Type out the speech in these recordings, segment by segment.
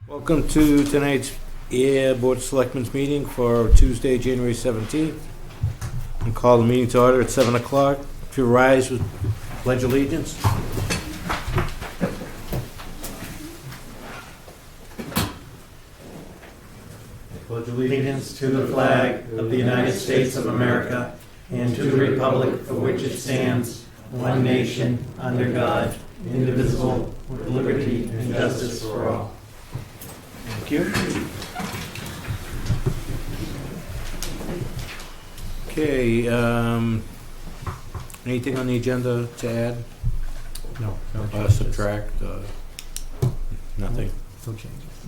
Welcome to tonight's Ayer Board of Selectmen's meeting for Tuesday, January 17th. And call the meeting to order at 7 o'clock. If you rise with pledge allegiance. Pledge allegiance to the flag of the United States of America and to the republic for which it stands, one nation, under God, indivisible, with liberty and justice for all. Thank you. Okay, anything on the agenda to add? No Subtract? Nothing? No changes.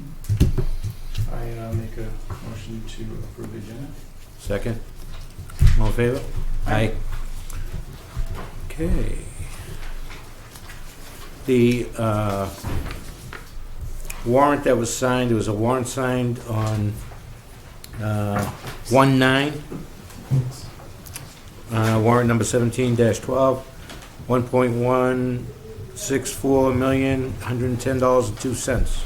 I make a motion to approve the agenda. Second? All in favor? Aye. Okay. The warrant that was signed, there was a warrant signed on 1/9, warrant number 17-12, $1.164,110.02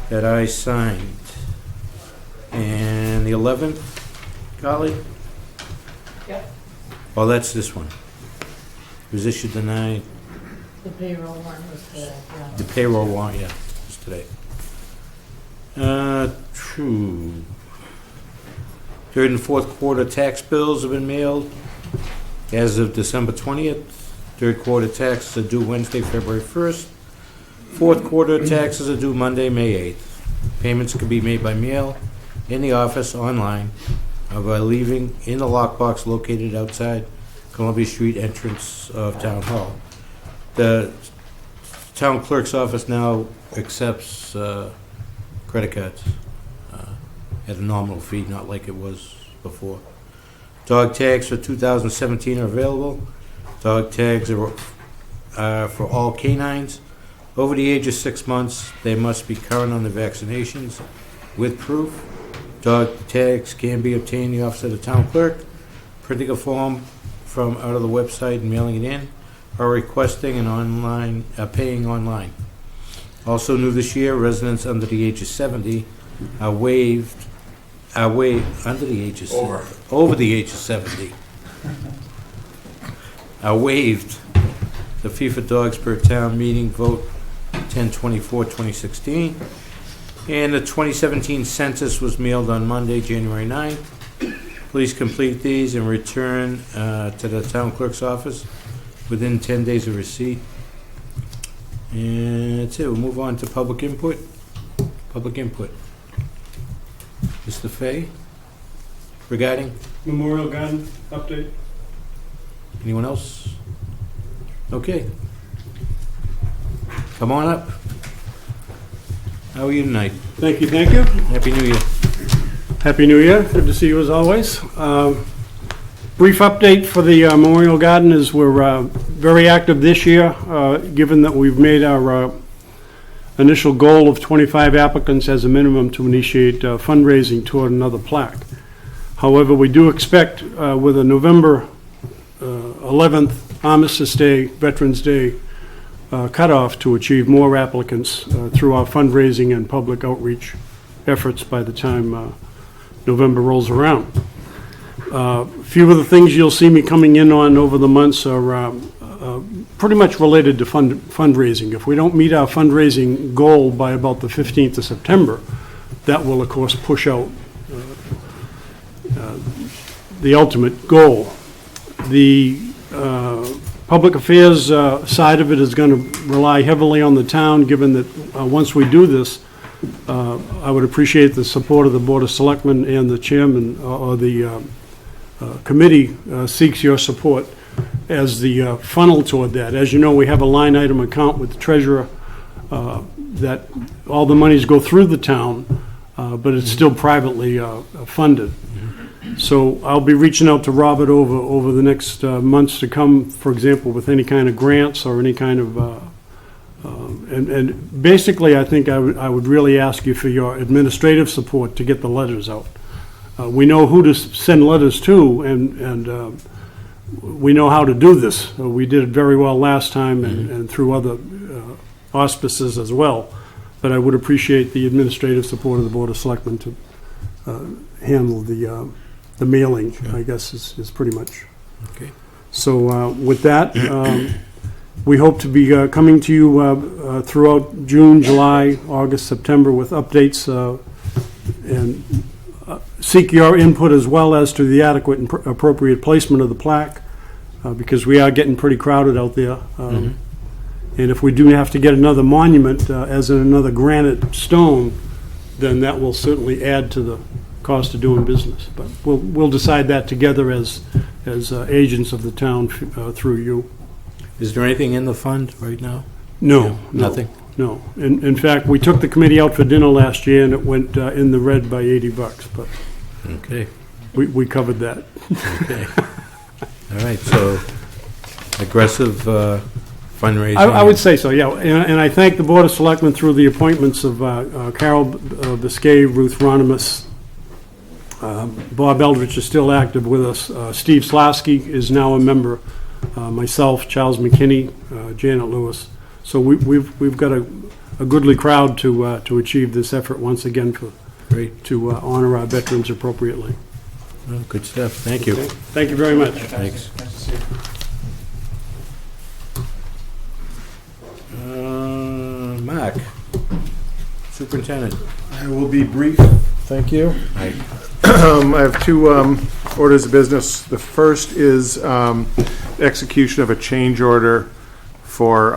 that I signed. And the 11th, Golly? Yep. Oh, that's this one. It was issued the 9th. The payroll one was the, The payroll warrant, yeah, it's today. True. Third and fourth quarter tax bills have been mailed as of December 20th. Third quarter taxes are due Wednesday, February 1st. Fourth quarter taxes are due Monday, May 8th. Payments can be made by mail, in the office, online, or by leaving in the lockbox located outside Columbia Street entrance of Town Hall. The town clerk's office now accepts credit cards at a nominal fee, not like it was before. Dog tags for 2017 are available. Dog tags are for all canines. Over the age of 6 months, they must be current on the vaccinations with proof. Dog tags can be obtained in the office of the town clerk, printing a form from out of the website and mailing it in, or requesting an online, paying online. Also new this year, residents under the age of 70 are waived, under the age of over the age of 70 are waived the fee for dogs per town meeting vote 10/24/2016. And the 2017 census was mailed on Monday, January 9th. Please complete these and return to the town clerk's office within 10 days of receipt. And that's it. We'll move on to public input. Public input. Mr. Fay, regarding Memorial Garden update. anyone else? Okay. Come on up. How are you tonight? Thank you, thank you. Happy New Year. Happy New Year. Good to see you as always. Brief update for the Memorial Garden is we're very active this year, given that we've made our initial goal of 25 applicants as a minimum to initiate fundraising toward another plaque. However, we do expect with a November 11th Armistice Day, Veterans Day cutoff to achieve more applicants through our fundraising and public outreach efforts by the time November rolls around. A few of the things you'll see me coming in on over the months are pretty much related to fundraising. If we don't meet our fundraising goal by about the 15th of September, that will, of course, push out the ultimate goal. The public affairs side of it is going to rely heavily on the town, given that once we do this, I would appreciate the support of the Board of Selectmen and the chairman or the committee seeks your support as the funnel toward that. As you know, we have a line item account with the treasurer that all the monies go through the town, but it's still privately funded. So I'll be reaching out to Robert over the next months to come, for example, with any kind of grants or any kind of and basically, I think I would really ask you for your administrative support to get the letters out. We know who to send letters to, and we know how to do this. We did it very well last time and through other auspices as well. but I would appreciate the administrative support of the Board of Selectmen to handle the mailing, Sure. I guess, is pretty much. Okay. So with that, we hope to be coming to you throughout June, July, August, September with updates and seek your input as well as to the adequate and appropriate placement of the plaque, because we are getting pretty crowded out there. And if we do have to get another monument, as in another granite stone, then that will certainly add to the cost of doing business. But we'll decide that together as agents of the town through you. Is there anything in the fund right now? No, Nothing? no. In fact, we took the committee out for dinner last year, and it went in the red by $80, but Okay. we covered that. Okay. All right, so aggressive fundraising. I would say so, yeah. And I thank the Board of Selectmen through the appointments of Carol Biscay, Ruth Ronimus. Bob Eldridge is still active with us. Steve Slasky is now a member. Myself, Charles McKinney, Janet Lewis. So we've got a goodly crowd to achieve this effort once again Great. to honor our veterans appropriately. Well, good stuff. Thank you. Okay. Thank you very much. Thanks. Mark, Superintendent. I will be brief, thank you. Hi. I have two orders of business. The first is execution of a change order for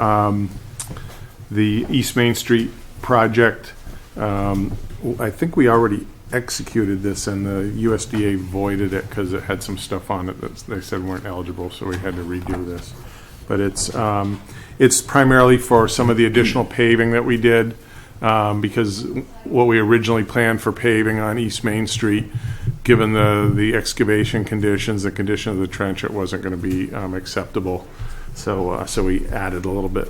the East Main Street project. I think we already executed this and the USDA voided it because it had some stuff on it that they said weren't eligible, so we had to redo this. But it's primarily for some of the additional paving that we did, because what we originally planned for paving on East Main Street, given the excavation conditions, the condition of the trench, it wasn't going to be acceptable. So we added a little bit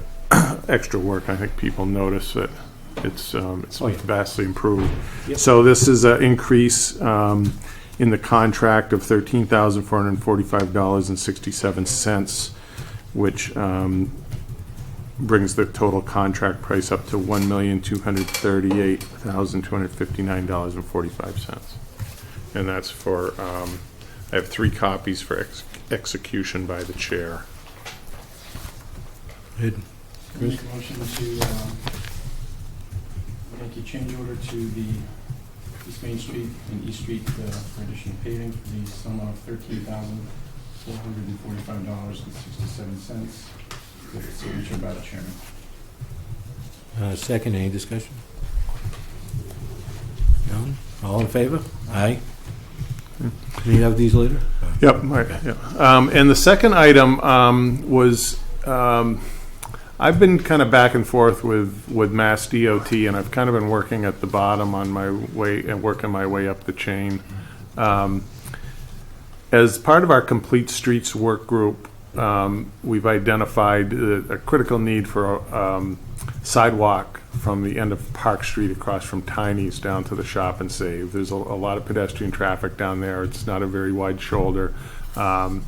extra work. I think people notice that it's vastly improved. Yep. So this is an increase in the contract of $13,445.67, which brings the total contract price up to $1,238,259.45. And that's for, I have 3 copies for execution by the chair. Good. Make a motion to make a change order to the East Main Street and East Street for additional paving for the sum of $13,445.67 with the signature by the chairman. Second, any discussion? None? All in favor? Aye. Can you have these later? Yep. And the second item was, I've been kind of back and forth with Mass DOT, and I've kind of been working at the bottom on my way and working my way up the chain. As part of our Complete Streets work group, we've identified a critical need for sidewalk from the end of Park Street across from Tiny's down to the Shop and Save. There's a lot of pedestrian traffic down there. It's not a very wide shoulder, and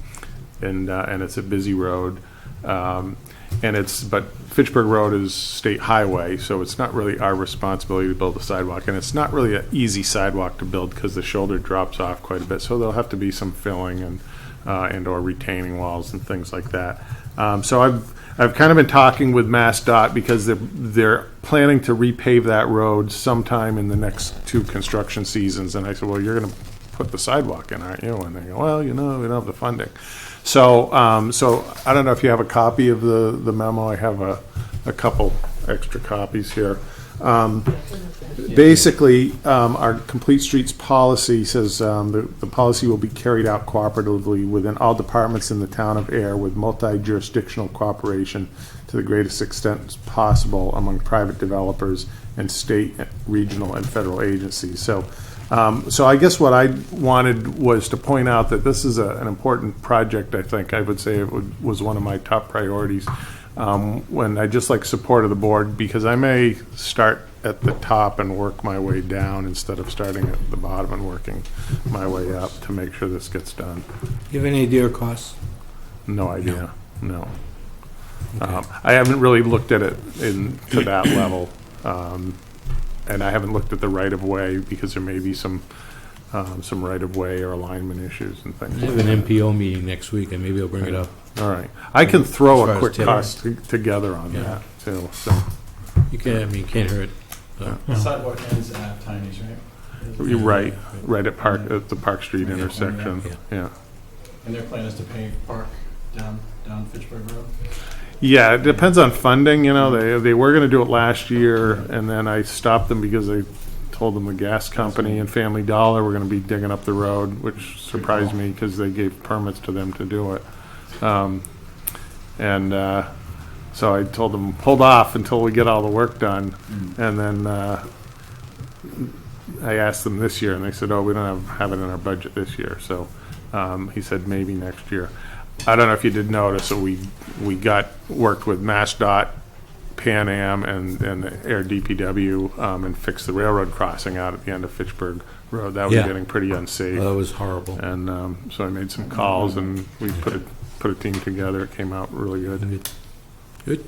it's a busy road. But Fitchburg Road is state highway, so it's not really our responsibility to build a sidewalk, and it's not really an easy sidewalk to build because the shoulder drops off quite a bit. So there'll have to be some filling and or retaining walls and things like that. So I've kind of been talking with MassDOT because they're planning to repave that road sometime in the next 2 construction seasons, and I said, well, you're going to put the sidewalk in, aren't you? And they go, well, we don't have the funding. So I don't know if you have a copy of the memo. I have a couple extra copies here. Basically, our Complete Streets policy says the policy will be carried out cooperatively within all departments in the town of Ayer with multi-jurisdictional cooperation to the greatest extent possible among private developers and state, regional, and federal agencies. So I guess what I wanted was to point out that this is an important project. I think I would say it was one of my top priorities. When I just like support of the board, because I may start at the top and work my way down instead of starting at the bottom and working my way up to make sure this gets done. You have any idea of costs? No idea. No. Okay. I haven't really looked at it to that level. And I haven't looked at the right-of-way because there may be some right-of-way or alignment issues and I things. have like an that. MPO meeting next week, and maybe I'll bring it up. All right. I can throw As far a as quick tailoring. cost together on Yeah. that, too, so. You can't hurt. The sidewalk ends at Tiny's, right? You're right at the Park Street intersection, Yeah. yeah. And their plan is to pave Park down Fitchburg Road? Yeah, it depends on funding, you know, they were gonna do it last year, and then I stopped them because I told them the gas company and Family Dollar were gonna be digging up the road, which surprised me, because they gave permits to them to do it. So I told them, hold off until we get all the work done, and then, I asked them this year, and they said, oh, we don't have it in our budget this year, so, he said maybe next year. I don't know if you did notice, so we worked with MassDOT, Pan Am, and the Air DPW, and fixed the railroad crossing out at the end of Fitchburg Road. That was Yeah. getting pretty unsafe. That was horrible. And, so I made some calls, and we put a team together. It came out really good. Good.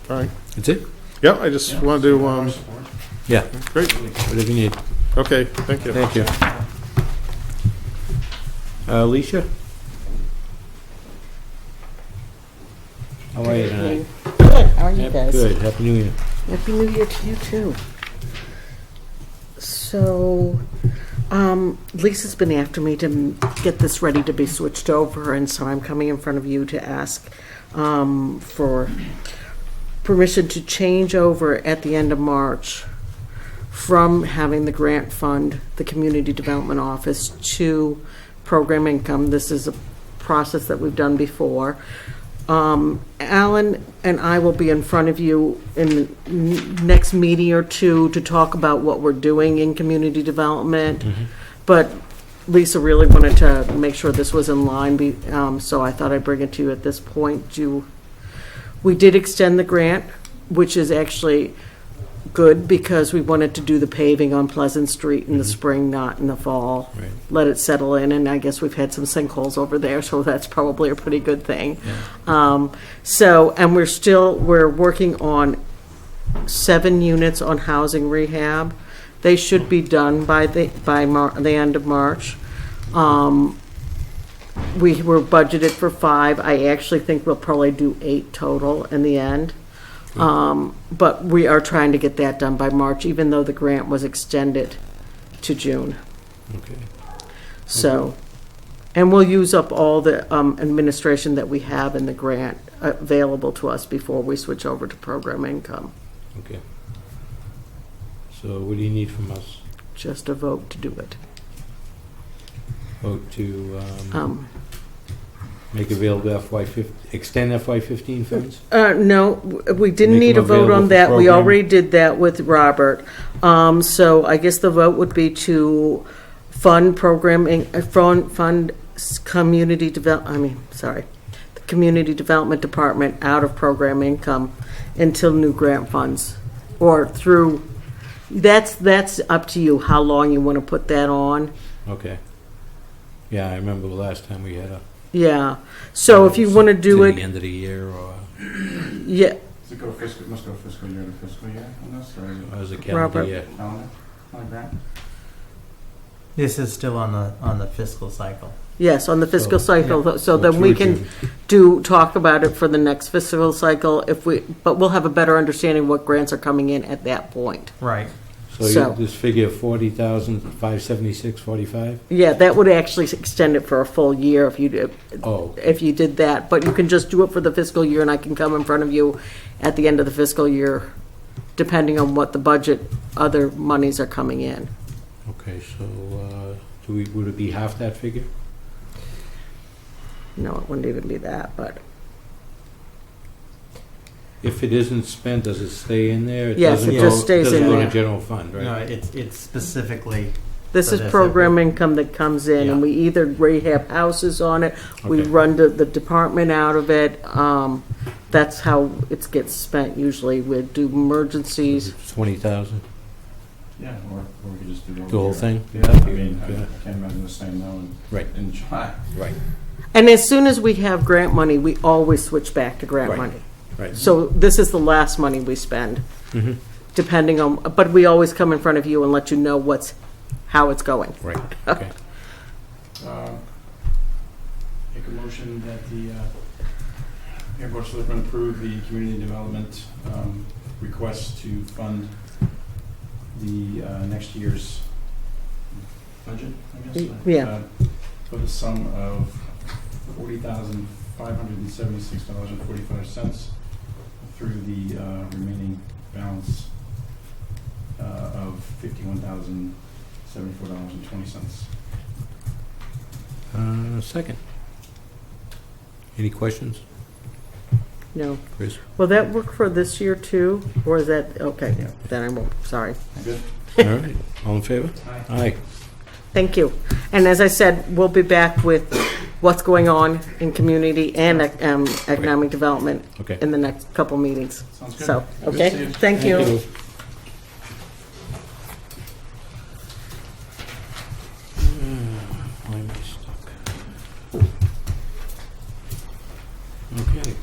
All right. That's it? Yeah, I just wanted to, Yeah, great, whatever you need. okay, thank you. Thank you. Alicia? How are you tonight? Good, how are you guys? Good, Happy New Year. Happy New Year to you too. So, Lisa's been after me to get this ready to be switched over, and so I'm coming in front of you to ask for permission to change over at the end of March from having the grant fund, the Community Development Office, to program income. This is a process that we've done before. Alan and I will be in front of you in the next meeting or two to talk about what we're doing in community development. But Lisa really wanted to make sure this was in line, so I thought I'd bring it to you at this point. We did extend the grant, which is actually good because we wanted to do the paving on Pleasant Street in the spring, not in the fall. Right. Let it settle in, and I guess we've had some sinkholes over there, so that's probably a pretty good thing. And we're working on 7 units on housing rehab. They should be done by the end of March. We were budgeted for 5. I actually think we'll probably do 8 total in the end. But we are trying to get that done by March, even though the grant was extended to June. Okay. So, and we'll use up all the administration that we have in the grant available to us before we switch over to program income. Okay. So what do you need from us? Just a vote to do it. Vote to Um, make available extend FY15 funds? No, we didn't Make need a them vote on available for that. We program. already did that with Robert. So I guess the vote would be to fund programming, fund community the Community Development Department out of program income until new grant funds, or through, that's up to you, how long you want to put that on. Okay. Yeah, I remember the last time we had a... Yeah, so if you want to do To the it, end of the year, or yeah, Does it must go fiscal year to fiscal year on this, or is it was a calendar Robert. year? calendar, like that? This is still on the fiscal cycle. yes, on the fiscal So, cycle, so then we through can talk about it for the next fiscal cycle but we'll have a better understanding what grants are coming in at that point. Right. So So- you this figure 40,576.45? Yeah, that would actually extend it for a full year if you Oh, did that, but you can just do it for the fiscal year, and I can come in front of you at the end of the fiscal year, depending on what the budget, other monies are coming in. okay, so would it be half that figure? No, it wouldn't even be that, but, If it isn't spent, does it stay in there? It Yes, doesn't it go- just stays in Doesn't go there. to general fund, right? No, it's specifically, this For is this, program income that comes in, and Yeah. we either rehab houses on it, we Okay. run the department out of it, that's how it gets spent usually. We do emergencies. 20,000, Yeah, or we could just do the whole thing? Yeah, I mean, I can't imagine the same now Right, in July. right, And as soon as we have grant money, we always switch back to grant Right. money. right. So this is the last money we spend. Mhm. depending on, but we always come in front of you and let you know how it's going. Right, okay. Make a motion that the Ayer Board of Selectmen approve the community development request to fund the next year's budget, I guess? Yeah. For the sum of $40,576.45 through the remaining balance of $51,074.20. Second. Any questions, No. Chris? Will that work for this year too? Or is that, okay, then I won't, sorry. Good? All right, all in favor? Aye. Aye. Thank you. And as I said, we'll be back with what's going on in community and economic development Okay. in the next couple meetings. Sounds good. So, Good to okay, see you. thank you. Why am I stuck? Okay.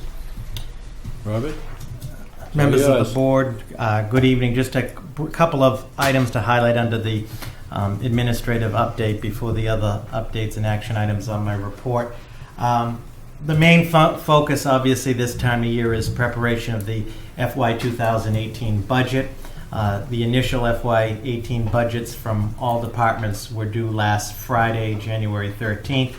Robert? Members of Yours. the board, good evening. Just a couple of items to highlight under the administrative update before the other updates and action items on my report. The main focus, obviously, this time of year is preparation of the FY 2018 budget. The initial FY 18 budgets from all departments were due last Friday, January 13th.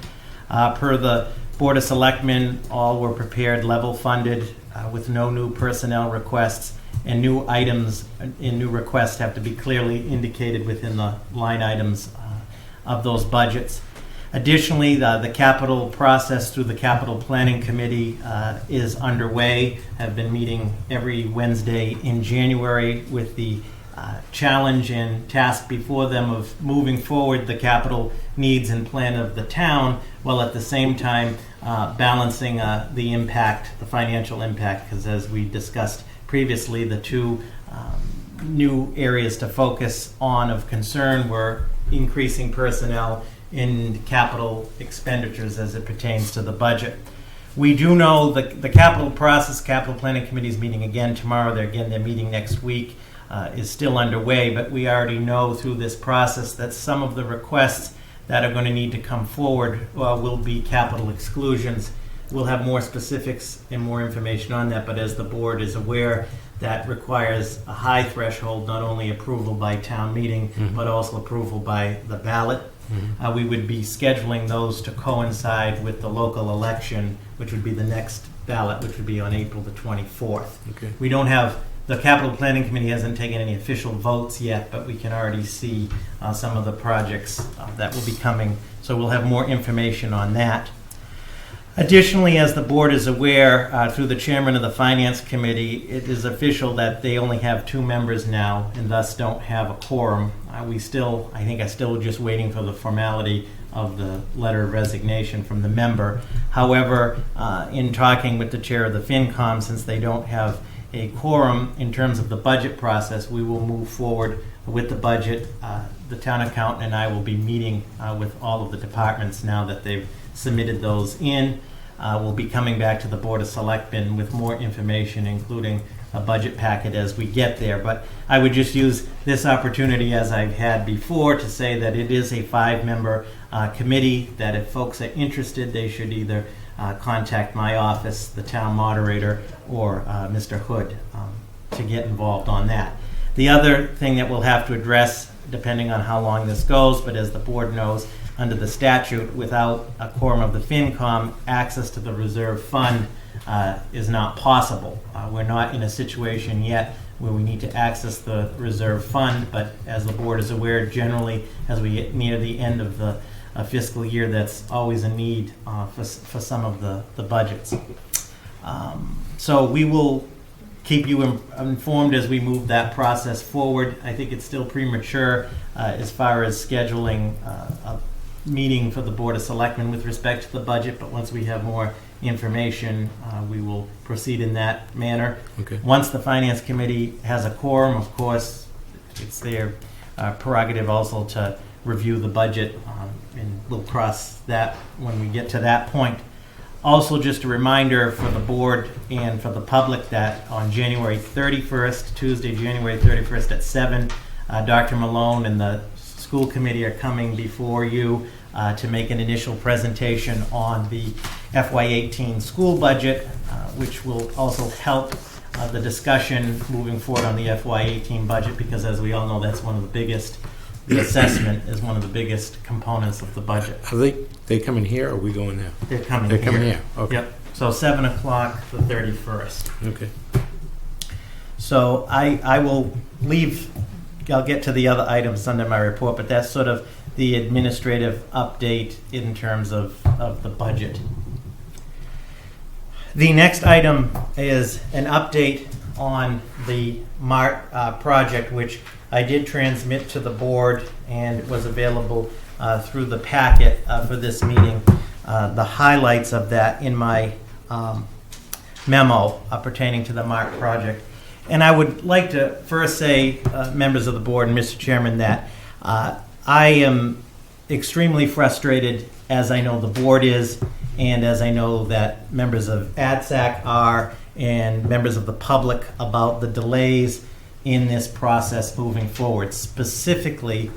Per the Board of Selectmen, all were prepared, level funded, with no new personnel requests, and new items in new requests have to be clearly indicated within the line items of those budgets. Additionally, the capital process through the Capital Planning Committee is underway. Have been meeting every Wednesday in January with the challenge and task before them of moving forward the capital needs and plan of the town, while at the same time balancing the impact, the financial impact, because as we discussed previously, the two new areas to focus on of concern were increasing personnel in capital expenditures as it pertains to the budget. We do know the capital process, Capital Planning Committee is meeting again tomorrow. They're meeting next week, is still underway, but we already know through this process that some of the requests that are going to need to come forward will be capital exclusions. We'll have more specifics and more information on that, but as the board is aware, that requires a high threshold, not only approval by town meeting, but also approval by the ballot. We would be scheduling those to coincide with the local election, which would be the next ballot, which would be on April the 24th. Okay. We don't have, the Capital Planning Committee hasn't taken any official votes yet, but we can already see some of the projects that will be coming. So we'll have more information on that. Additionally, as the board is aware, through the chairman of the Finance Committee, it is official that they only have 2 members now and thus don't have a quorum. I think I'm still just waiting for the formality of the letter of resignation from the member. However, in talking with the chair of the FinCom, since they don't have a quorum in terms of the budget process, we will move forward with the budget. The town accountant and I will be meeting with all of the departments now that they've submitted those in. We'll be coming back to the Board of Selectmen with more information, including a budget packet as we get there. But I would just use this opportunity, as I've had before, to say that it is a 5-member committee, that if folks are interested, they should either contact my office, the town moderator, or Mr. Hood to get involved on that. The other thing that we'll have to address, depending on how long this goes, but as the board knows, under the statute, without a quorum of the FinCom, access to the reserve fund is not possible. We're not in a situation yet where we need to access the reserve fund, but as the board is aware, generally, as we get near the end of the fiscal year, that's always a need for some of the budgets. So we will keep you informed as we move that process forward. I think it's still premature as far as scheduling a meeting for the Board of Selectmen with respect to the budget, but once we have more information, we will proceed in that manner. Okay. Once the Finance Committee has a quorum, of course, it's their prerogative also to review the budget, and we'll cross that when we get to that point. Also, just a reminder for the board and for the public that on January 31st, Tuesday, January 31st at 7, Dr. Malone and the school committee are coming before you to make an initial presentation on the FY18 school budget, which will also help the discussion moving forward on the FY18 budget, because as we all know, that's one of the biggest, the assessment is one of the biggest components of the budget. Are they coming here or are we going there? They're coming They're coming here. here, okay. Yep, so 7 o'clock, the 31st. Okay. So I will leave, I'll get to the other items under my report, but that's sort of the administrative update in terms of the budget. The next item is an update on the MART project, which I did transmit to the board and was available through the packet for this meeting. The highlights of that in my memo pertaining to the MART project. And I would like to first say, members of the board and Mr. Chairman, that I am extremely frustrated, as I know the board is, and as I know that members of ADSAC are, and members of the public, about the delays in this process moving forward, specifically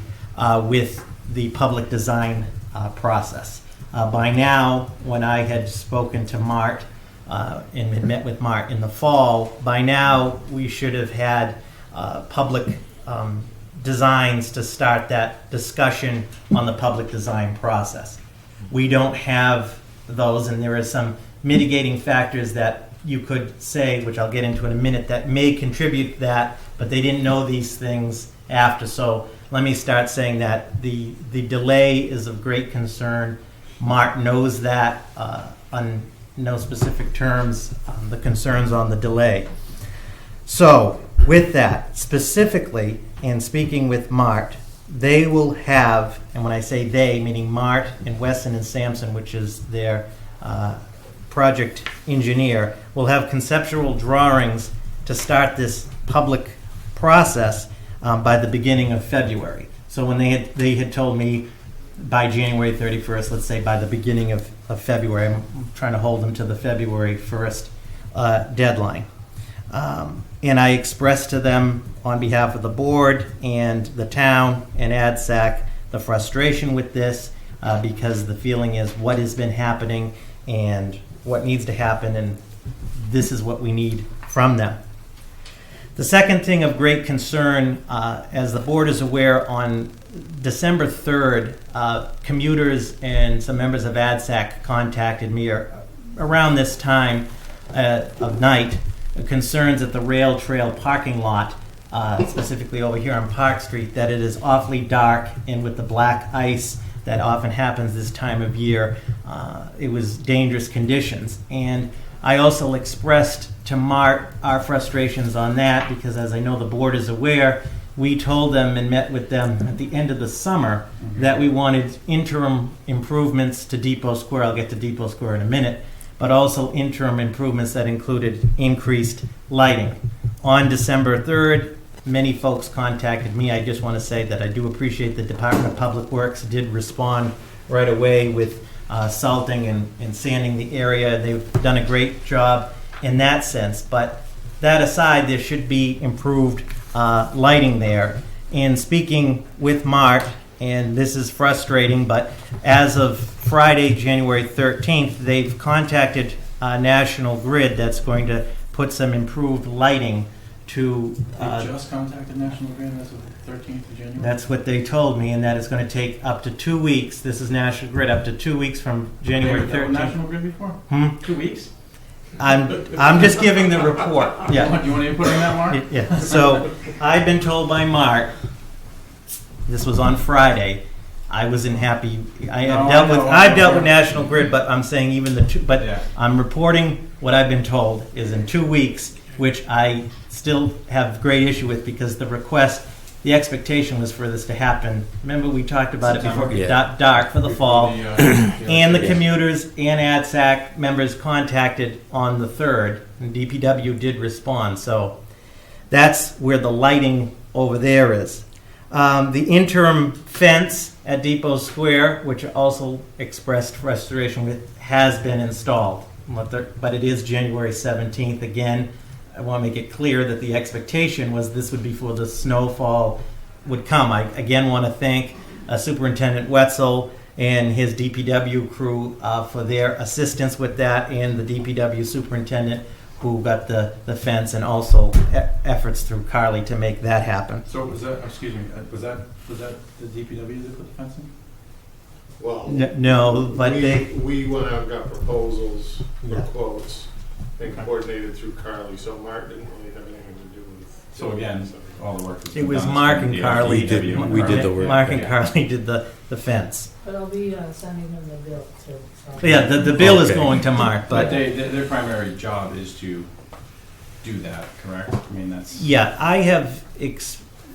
with the public design process. By now, when I had spoken to Mart and had met with Mart in the fall, by now we should have had public designs to start that discussion on the public design process. We don't have those, and there are some mitigating factors that you could say, which I'll get into in a minute, that may contribute that, but they didn't know these things after. So let me start saying that the delay is of great concern. Mart knows that on no specific terms, the concerns on the delay. So with that, specifically, in speaking with Mart, they will have, and when I say they, meaning Mart and Wesson and Sampson, which is their project engineer, will have conceptual drawings to start this public process by the beginning of February. So when they had told me by January 31st, let's say by the beginning of February, I'm trying to hold them to the February 1st deadline. And I expressed to them on behalf of the board and the town and ADSAC the frustration with this because the feeling is what has been happening and what needs to happen, and this is what we need from them. The second thing of great concern, as the board is aware, on December 3rd, commuters and some members of ADSAC contacted me around this time of night, concerns at the rail trail parking lot, specifically over here on Park Street, that it is awfully dark, and with the black ice that often happens this time of year, it was dangerous conditions. And I also expressed to Mart our frustrations on that because, as I know the board is aware, we told them and met with them at the end of the summer that we wanted interim improvements to Depot Square. I'll get to Depot Square in a minute, but also interim improvements that included increased lighting. On December 3rd, many folks contacted me. I just want to say that I do appreciate the Department of Public Works did respond right away with salting and sanding the area. They've done a great job in that sense. But that aside, there should be improved lighting there. And speaking with Mart, and this is frustrating, but as of Friday, January 13th, they've contacted National Grid that's going to put some improved lighting to... They just contacted National Grid as of the 13th of January? That's what they told me, and that is going to take up to 2 weeks. This is National Grid, up to 2 weeks from January 13th. National Grid before? 2 weeks? I'm just giving the report. Yeah. You want to put in that, Mark? Yeah. So I've been told by Mark, this was on Friday, I wasn't happy. I've dealt with National Grid, but I'm saying even I'm reporting what I've been told is in 2 weeks, which I still have great issue with because the expectation was for this to happen. Remember we talked about it before it got dark for the fall. And the commuters and ADSAC members contacted on the 3rd, and DPW did respond. So that's where the lighting over there is. The interim fence at Depot Square, which also expressed frustration with, has been installed. But it is January 17th. Again, I want to make it clear that the expectation was this would be before the snowfall would come. I again want to thank Superintendent Wetzel and his DPW crew for their assistance with that, and the DPW superintendent who got the fence, and also efforts through Carly to make that happen. So was that, excuse me, was that the DPW that put the fence in? Well, No, but we went out and got proposals for Yeah. quotes and coordinated through Carly, so Mark didn't really have anything to do with. So again, all the work was it was done Mark from and the Carly. DPW and we did Carly. the work. Mark and Yeah. Carly did the fence. But I'll be sending them the bill too. So. But yeah, the bill is Okay. going to Mark, But but their primary job is to do that, correct? I mean, that's, yeah, I have you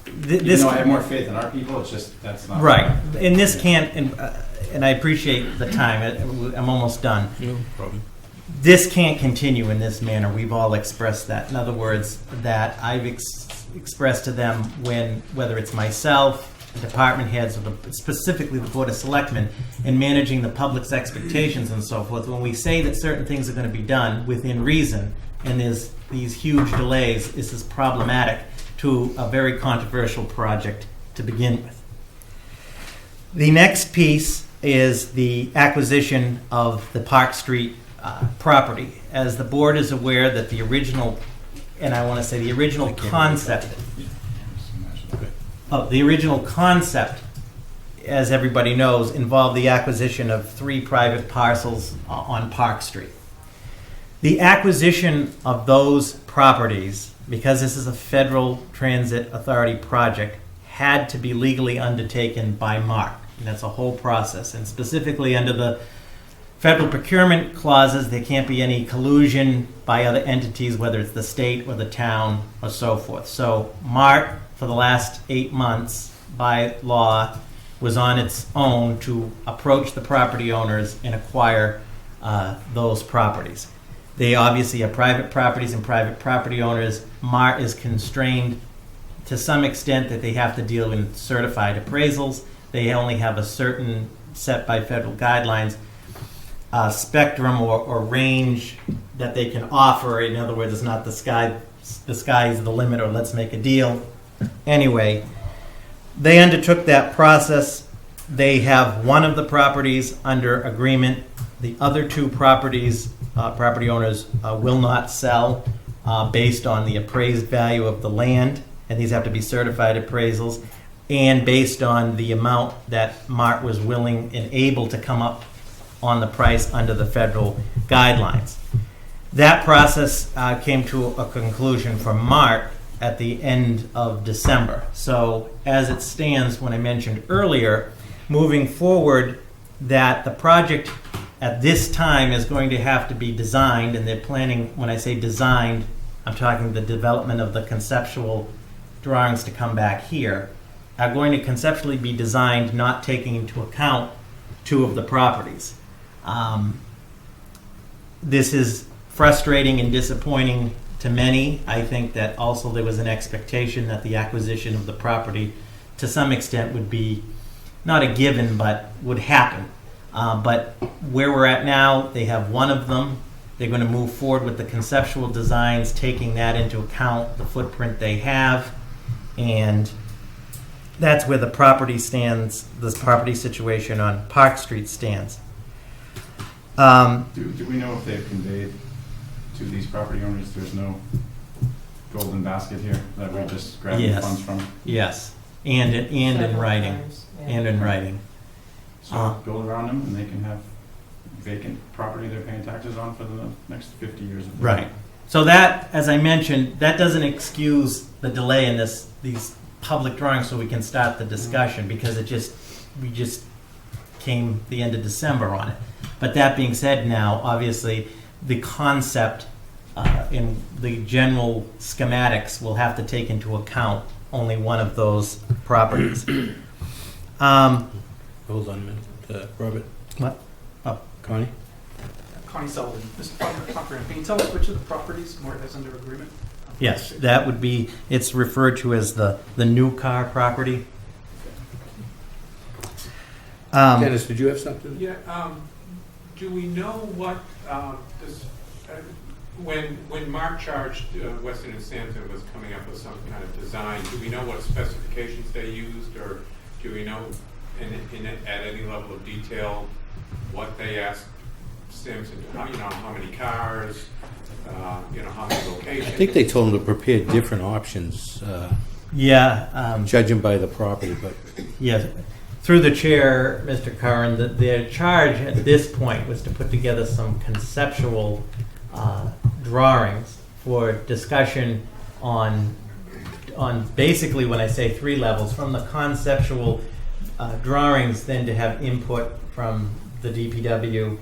this. know, I have more faith in our people, it's just, that's not. Right, and this can't, and I appreciate the time, I'm almost done. No problem. This can't continue in this manner, we've all expressed that. In other words, that I've expressed to them whether it's myself, department heads, or specifically the Board of Selectmen, in managing the public's expectations and so forth, when we say that certain things are going to be done within reason, and there's these huge delays, this is problematic to a very controversial project to begin with. The next piece is the acquisition of the Park Street property. As the board is aware that the original, and I want to say the original concept, the original concept, as everybody knows, involved the acquisition of 3 private parcels on Park Street. The acquisition of those properties, because this is a Federal Transit Authority project, had to be legally undertaken by Mark. And that's a whole process. And specifically under the federal procurement clauses, there can't be any collusion by other entities, whether it's the state or the town or so forth. So Mark, for the last 8 months, by law, was on its own to approach the property owners and acquire those properties. They obviously are private properties and private property owners. Mark is constrained to some extent that they have to deal with certified appraisals. They only have a certain set by federal guidelines spectrum or range that they can offer. In other words, it's not the sky is the limit, or let's make a deal. Anyway, they undertook that process. They have one of the properties under agreement. The other 2 properties, property owners will not sell based on the appraised value of the land, and these have to be certified appraisals, and based on the amount that Mark was willing and able to come up on the price under the federal guidelines. That process came to a conclusion for Mark at the end of December. So as it stands, when I mentioned earlier, moving forward, that the project at this time is going to have to be designed, and they're planning, when I say designed, I'm talking the development of the conceptual drawings to come back here, are going to conceptually be designed not taking into account 2 of the properties. This is frustrating and disappointing to many. I think that also there was an expectation that the acquisition of the property to some extent would be not a given, but would happen. But where we're at now, they have one of them. They're going to move forward with the conceptual designs, taking that into account, the footprint they have, and that's where the property stands, this property situation on Park Street stands. Do we know if they've conveyed to these property owners, there's no golden basket here that we're just grabbing Yes. funds from? Yes, and in Several writing, times, yeah. and in writing. So build around them, and they can have vacant property they're paying taxes on for the next 50 years. of their Right. life. So that, as I mentioned, that doesn't excuse the delay in these public drawings so we can start the discussion, because we just came the end of December on it. But that being said, now, obviously, the concept in the general schematics will have to take into account only one of those properties. Hold on a minute. Robert? What? Oh. Connie? Connie Sullivan, Mr. Comprehensive. Can you tell us which of the properties Mort has under agreement? Yes, that would be, it's referred to as the new car property. Dennis, did you have something? Yeah, do we know what, when Mark charged Weston and Sampson was coming up with some kind of design, do we know what specifications they used, or do we know at any level of detail what they asked Sampson to, how many cars, how many locations? I think they told him to prepare different options, Yeah, judging by the property, but yes. Through the chair, Mr. Curran, their charge at this point was to put together some conceptual drawings for discussion on basically, when I say 3 levels, from the conceptual drawings, then to have input from the DPW,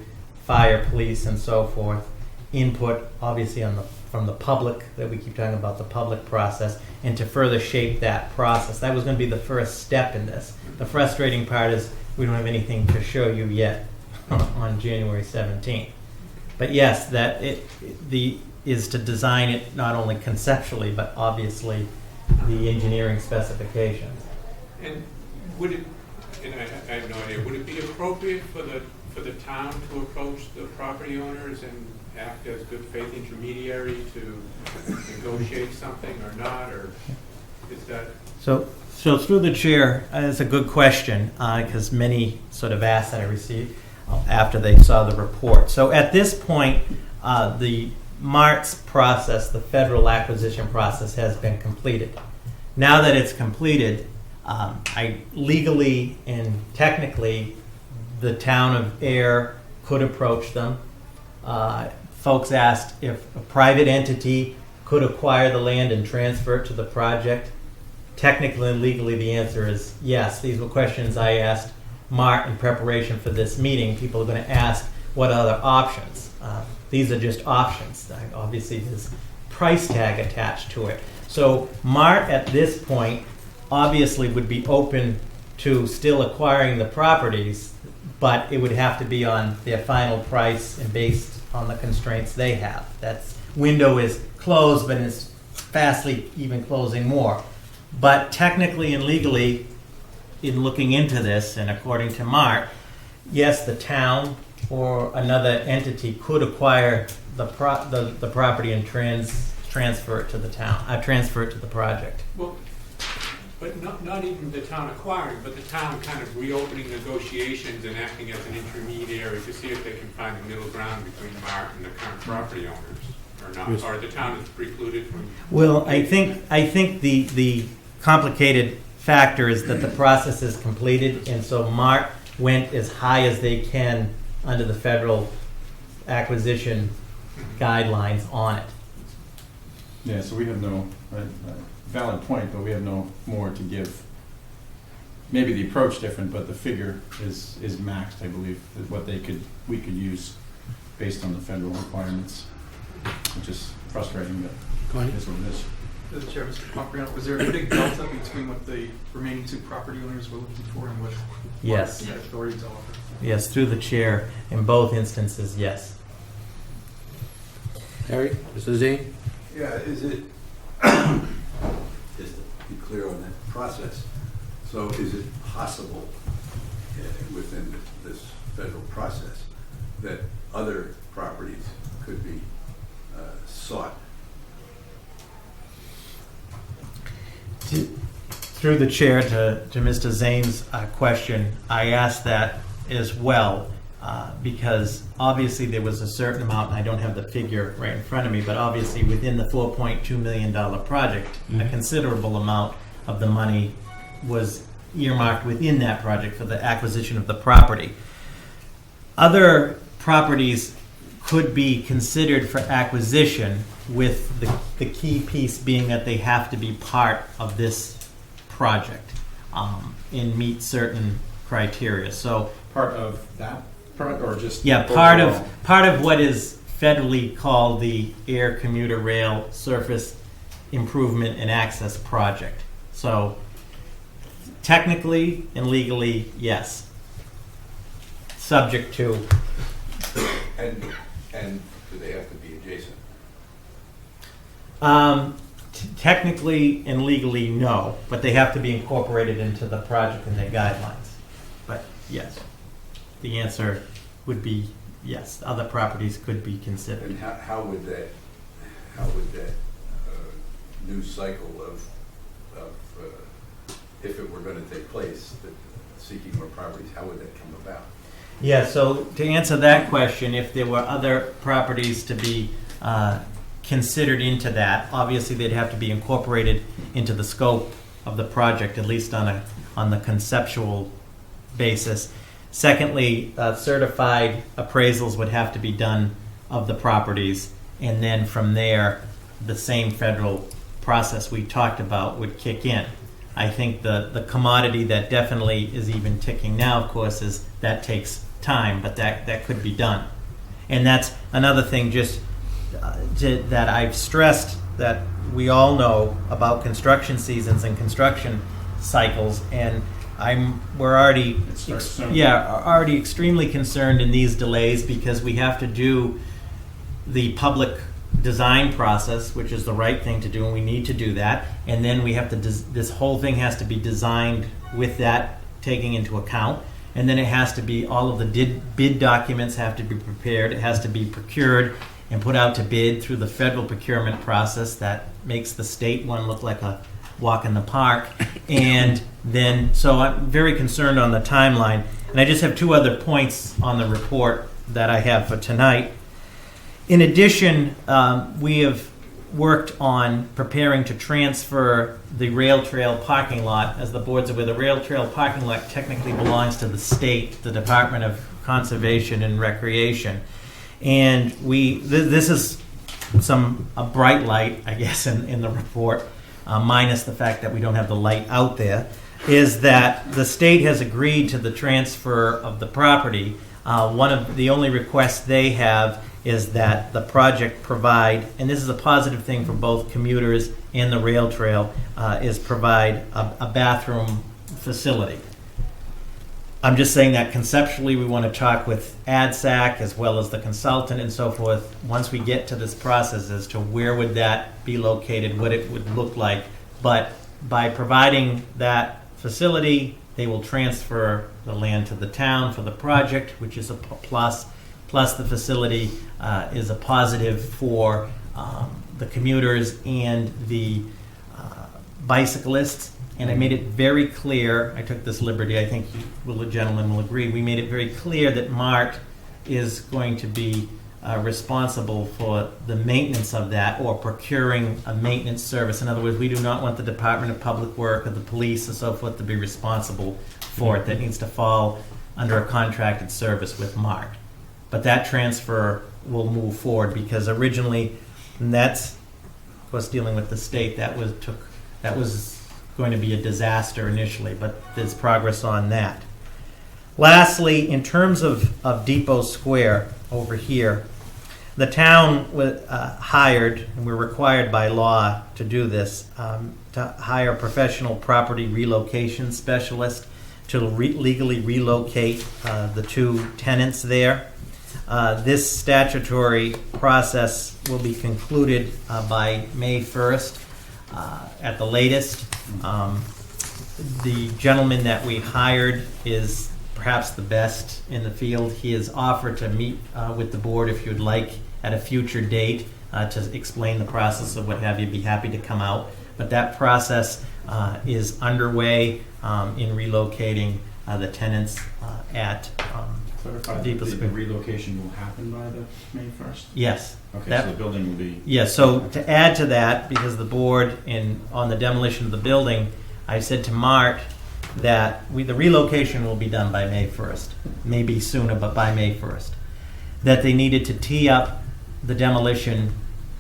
fire, police, and so forth. Input, obviously, from the public, that we keep talking about, the public process, and to further shape that process. That was going to be the first step in this. The frustrating part is we don't have anything to show you yet on January 17th. But yes, that is to design it not only conceptually, but obviously the engineering specifications. And would it, and I have no idea, would it be appropriate for the town to approach the property owners and act as good faith intermediary to negotiate something or not, or is that? So through the chair, it's a good question, because many sort of asked that I received after they saw the report. So at this point, the MARTS process, the federal acquisition process, has been completed. Now that it's completed, I legally and technically, the town of Ayer could approach them. Folks asked if a private entity could acquire the land and transfer it to the project. Technically and legally, the answer is yes. These were questions I asked Mart in preparation for this meeting. People are going to ask what other options. These are just options. Obviously, there's price tag attached to it. So Mart at this point obviously would be open to still acquiring the properties, but it would have to be on their final price and based on the constraints they have. That window is closed, but it's fastly even closing more. But technically and legally, in looking into this, and according to Mart, yes, the town or another entity could acquire the property and transfer it to the town, transfer it to the project. Well, but not even the town acquiring, but the town kind of reopening negotiations and acting as an intermediary to see if they can find a middle ground between Mart and the current property owners, or not, Yes. or the town is precluded from. Well, I think the complicated factor is that the process is completed, and so Mart went as high as they can under the federal acquisition guidelines on it. Yeah, so we have no, valid point, but we have no more to give. Maybe the approach different, but the figure is maxed, I believe, is what we could use based on the federal requirements, which is frustrating, but it is what it is. To the chair, Mr. Pompriano, was there a big delta between what the remaining 2 property owners were looking for and what Yes. the authorities offered? Yes, through the chair, in both instances, yes. Harry, Mr. Zane? Yeah, is it, just to be clear on that process, so is it possible within this federal process that other properties could be sought? Through the chair to Mr. Zane's question, I asked that as well, because obviously there was a certain amount, and I don't have the figure right in front of me, but obviously within the $4.2 million project, a considerable amount of the money was earmarked within that project for the acquisition of the property. Other properties could be considered for acquisition, with the key piece being that they have to be part of this project and meet certain criteria. So Part of that permit, or just? yeah, overall? part of what is federally called the Air Commuter Rail Surface Improvement and Access Project. So technically and legally, yes. Subject to. And do they have to be adjacent? Technically and legally, no, but they have to be incorporated into the project and their guidelines. But yes. The answer would be yes, other properties could be considered. And how would that news cycle of if it were going to take place, seeking more properties, how would that come about? Yeah, so to answer that question, if there were other properties to be considered into that, obviously they'd have to be incorporated into the scope of the project, at least on the conceptual basis. Secondly, certified appraisals would have to be done of the properties, and then from there, the same federal process we talked about would kick in. I think the commodity that definitely is even ticking now, of course, is that takes time, but that could be done. And that's another thing just that I've stressed, that we all know about construction seasons and construction cycles, and we're already already extremely concerned in these delays because we have to do the public design process, which is the right thing to do, and we need to do that. And then we have to, this whole thing has to be designed with that taking into account. And then it has to be, all of the bid documents have to be prepared. It has to be procured and put out to bid through the federal procurement process that makes the state one look like a walk in the park. And then, so I'm very concerned on the timeline. And I just have two other points on the report that I have for tonight. In addition, we have worked on preparing to transfer the rail trail parking lot. As the board's aware, the rail trail parking lot technically belongs to the state, the Department of Conservation and Recreation. And this is a bright light, I guess, in the report, minus the fact that we don't have the light out there, is that the state has agreed to the transfer of the property. One of the only requests they have is that the project provide, and this is a positive thing for both commuters and the rail trail, is provide a bathroom facility. I'm just saying that conceptually we want to talk with ADSAC as well as the consultant and so forth once we get to this process as to where would that be located, what it would look like. But by providing that facility, they will transfer the land to the town for the project, which is a plus. Plus the facility is a positive for the commuters and the bicyclists. And I made it very clear, I took this liberty, I think the gentleman will agree, we made it very clear that MART is going to be responsible for the maintenance of that, or procuring a maintenance service. In other words, we do not want the Department of Public Work or the police and so forth to be responsible for it. That needs to fall under a contracted service with MART. But that transfer will move forward because originally, and that's, of course, dealing with the state, that was going to be a disaster initially, but there's progress on that. Lastly, in terms of Depot Square over here, the town hired, and we're required by law to do this, to hire a professional property relocation specialist to legally relocate the two tenants there. This statutory process will be concluded by May 1st at the latest. The gentleman that we hired is perhaps the best in the field. He has offered to meet with the board if you'd like at a future date to explain the process of what have you. Be happy to come out. But that process is underway in relocating the tenants at Clarify that the relocation will happen by the May 1st? Yes. Okay, so the building will be... Yes, so to add to that, because the board, on the demolition of the building, I said to Mart that the relocation will be done by May 1st. Maybe sooner, but by May 1st. That they needed to tee up the demolition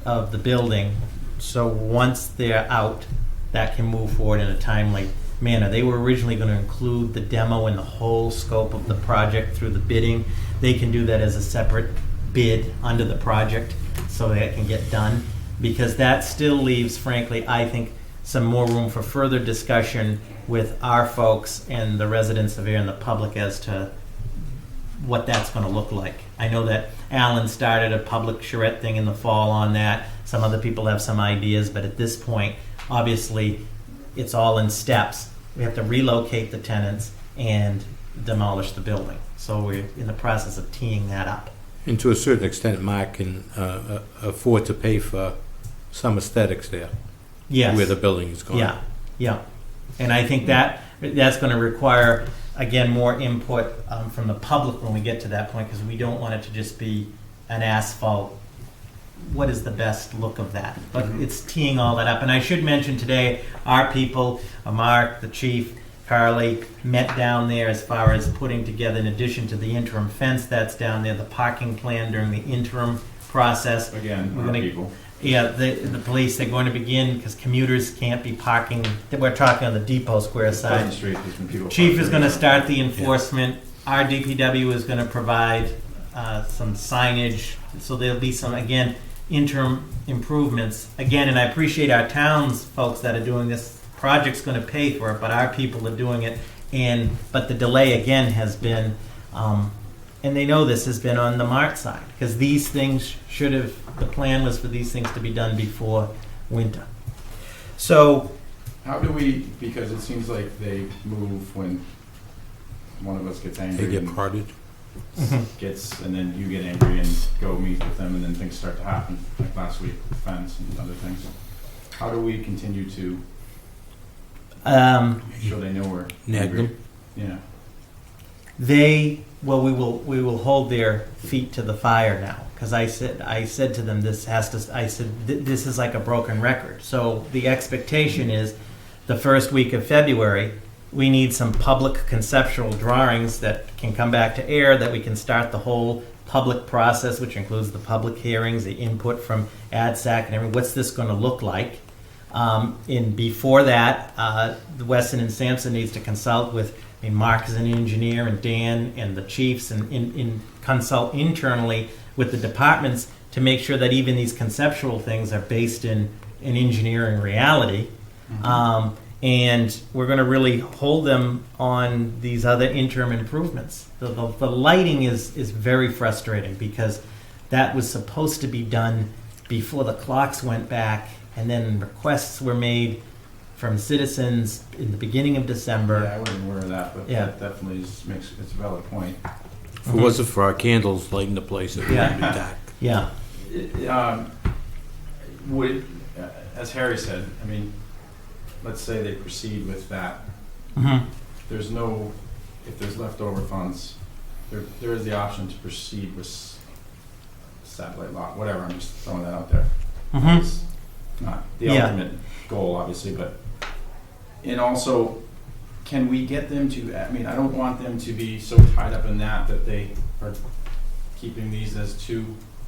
of the building, so once they're out, that can move forward in a timely manner. They were originally going to include the demo and the whole scope of the project through the bidding. They can do that as a separate bid under the project so that it can get done, because that still leaves, frankly, I think, some more room for further discussion with our folks and the residents of Ayer and the public as to what that's going to look like. I know that Alan started a public charrette thing in the fall on that. Some other people have some ideas, but at this point, obviously, it's all in steps. We have to relocate the tenants, and demolish the building. So we're in the process of teeing that up. And to a certain extent, Mark can afford to pay for some aesthetics there, Yes. where the building is going. Yeah, yeah. And I think that's going to require, again, more input from the public when we get to that point, because we don't want it to just be an asphalt. What is the best look of that? But it's teeing all that up. And I should mention today, our people, Mark, the chief, Carly, met down there as far as putting together, in addition to the interim fence that's down there, the parking plan during the interim process. Again, We're our gonna- people. Yeah, the police, they're going to begin, because commuters can't be parking, we're talking on the Depot Square side. Pleasant Street, there's been people. Chief is parked going to there. start the enforcement. Our DPW is going to provide some signage, so there'll be some, again, interim improvements. Again, and I appreciate our town's folks that are doing this. Project's going to pay for it, but our people are doing it. But the delay, again, has been, and they know this has been on the Mart side, because these things should have, the plan was for these things to be done before winter. So, How do we, because it seems like they move when one of us gets angry. They get and parted. and then you get angry and go meet with them, and then things start to happen, like last week, with fence and other things. How do we continue to make sure they know we're Nag angry? them. Yeah. we will hold their feet to the fire now, because I said to them, this is like a broken record. So the expectation is the first week of February, we need some public conceptual drawings that can come back to Ayer, that we can start the whole public process, which includes the public hearings, the input from ADSAC and everything. What's this going to look like? And before that, the Weston and Sampson needs to consult with, Mark is an engineer, and Dan and the chiefs, and consult internally with the departments to make sure that even these conceptual things are based in an engineering reality. And we're going to really hold them on these other interim improvements. The lighting is very frustrating, because that was supposed to be done before the clocks went back, and then requests were made from citizens in the beginning of December. Yeah, I wasn't aware of that, but Yeah. that definitely it's a valid point. If it wasn't for our candles lighting the place, it would Yeah. be dark. Yeah. Would, as Harry said, let's say they proceed with that. Mhm. If there's leftover funds, there is the option to proceed with satellite lot, whatever, I'm just throwing that out there. Mhm. It's not the Yeah. ultimate goal, obviously, but, and also, can we get them to, I don't want them to be so tied up in that they are keeping these as two,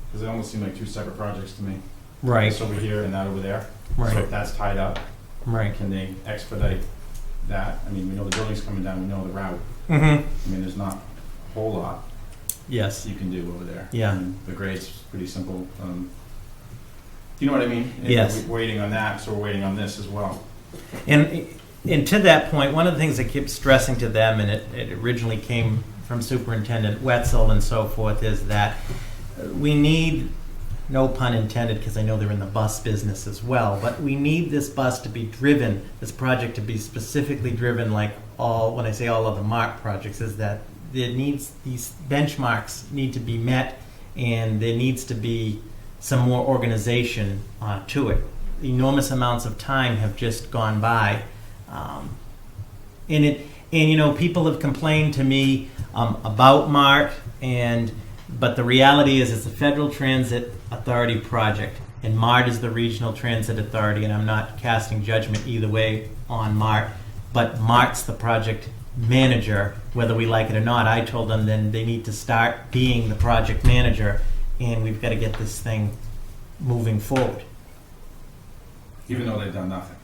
because they almost seem like two separate projects to me. Right. This over here and that over there. So Right. if that's tied up, Right. can they expedite that? We know the building's coming down, we know the route. Mm-hmm. There's not a whole lot Yes. you can do over there. Yeah. The grade's pretty simple. Do you know what I mean? And Yes. we're waiting on that, so we're waiting on this as well. And to that point, one of the things I keep stressing to them, and it originally came from Superintendent Wetzel and so forth, is that we need, no pun intended, because I know they're in the bus business as well, but we need this bus to be driven, this project to be specifically driven, like when I say all of the MARC projects, is that these benchmarks need to be met, and there needs to be some more organization to it. Enormous amounts of time have just gone by. People have complained to me about MART, but the reality is it's a Federal Transit Authority project, and MART is the Regional Transit Authority, and I'm not casting judgment either way on MART, but MART's the project manager, whether we like it or not. I told them then they need to start being the project manager, and we've got to get this thing moving forward. Even though they've done nothing.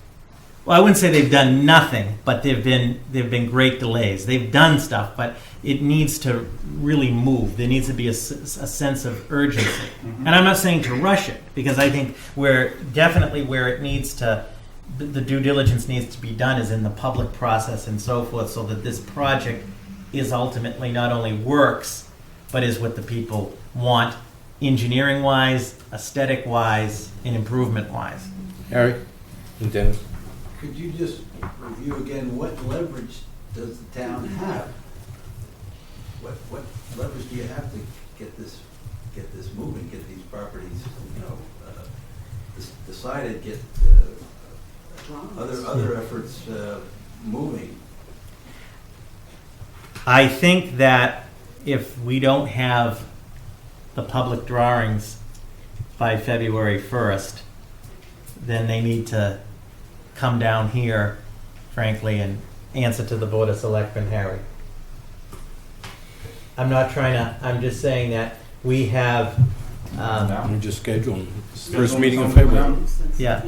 Well, I wouldn't say they've done nothing, but there've been great delays. They've done stuff, but it needs to really move. There needs to be a sense of urgency. Mm-hmm. And I'm not saying to rush it, because I think where it needs to, the due diligence needs to be done is in the public process and so forth, so that this project is ultimately not only works, but is what the people want, engineering-wise, aesthetic-wise, and improvement-wise. Harry? And Dennis? Could you just review again, what leverage does the town have what leverage do you have to get this moving, get these properties, decided, get other efforts moving? I think that if we don't have the public drawings by February 1st, then they need to come down here, frankly, and answer to the Board of Selectmen, Harry. I'm not trying to, I'm just saying that we have, We just scheduled first meeting in February. yeah.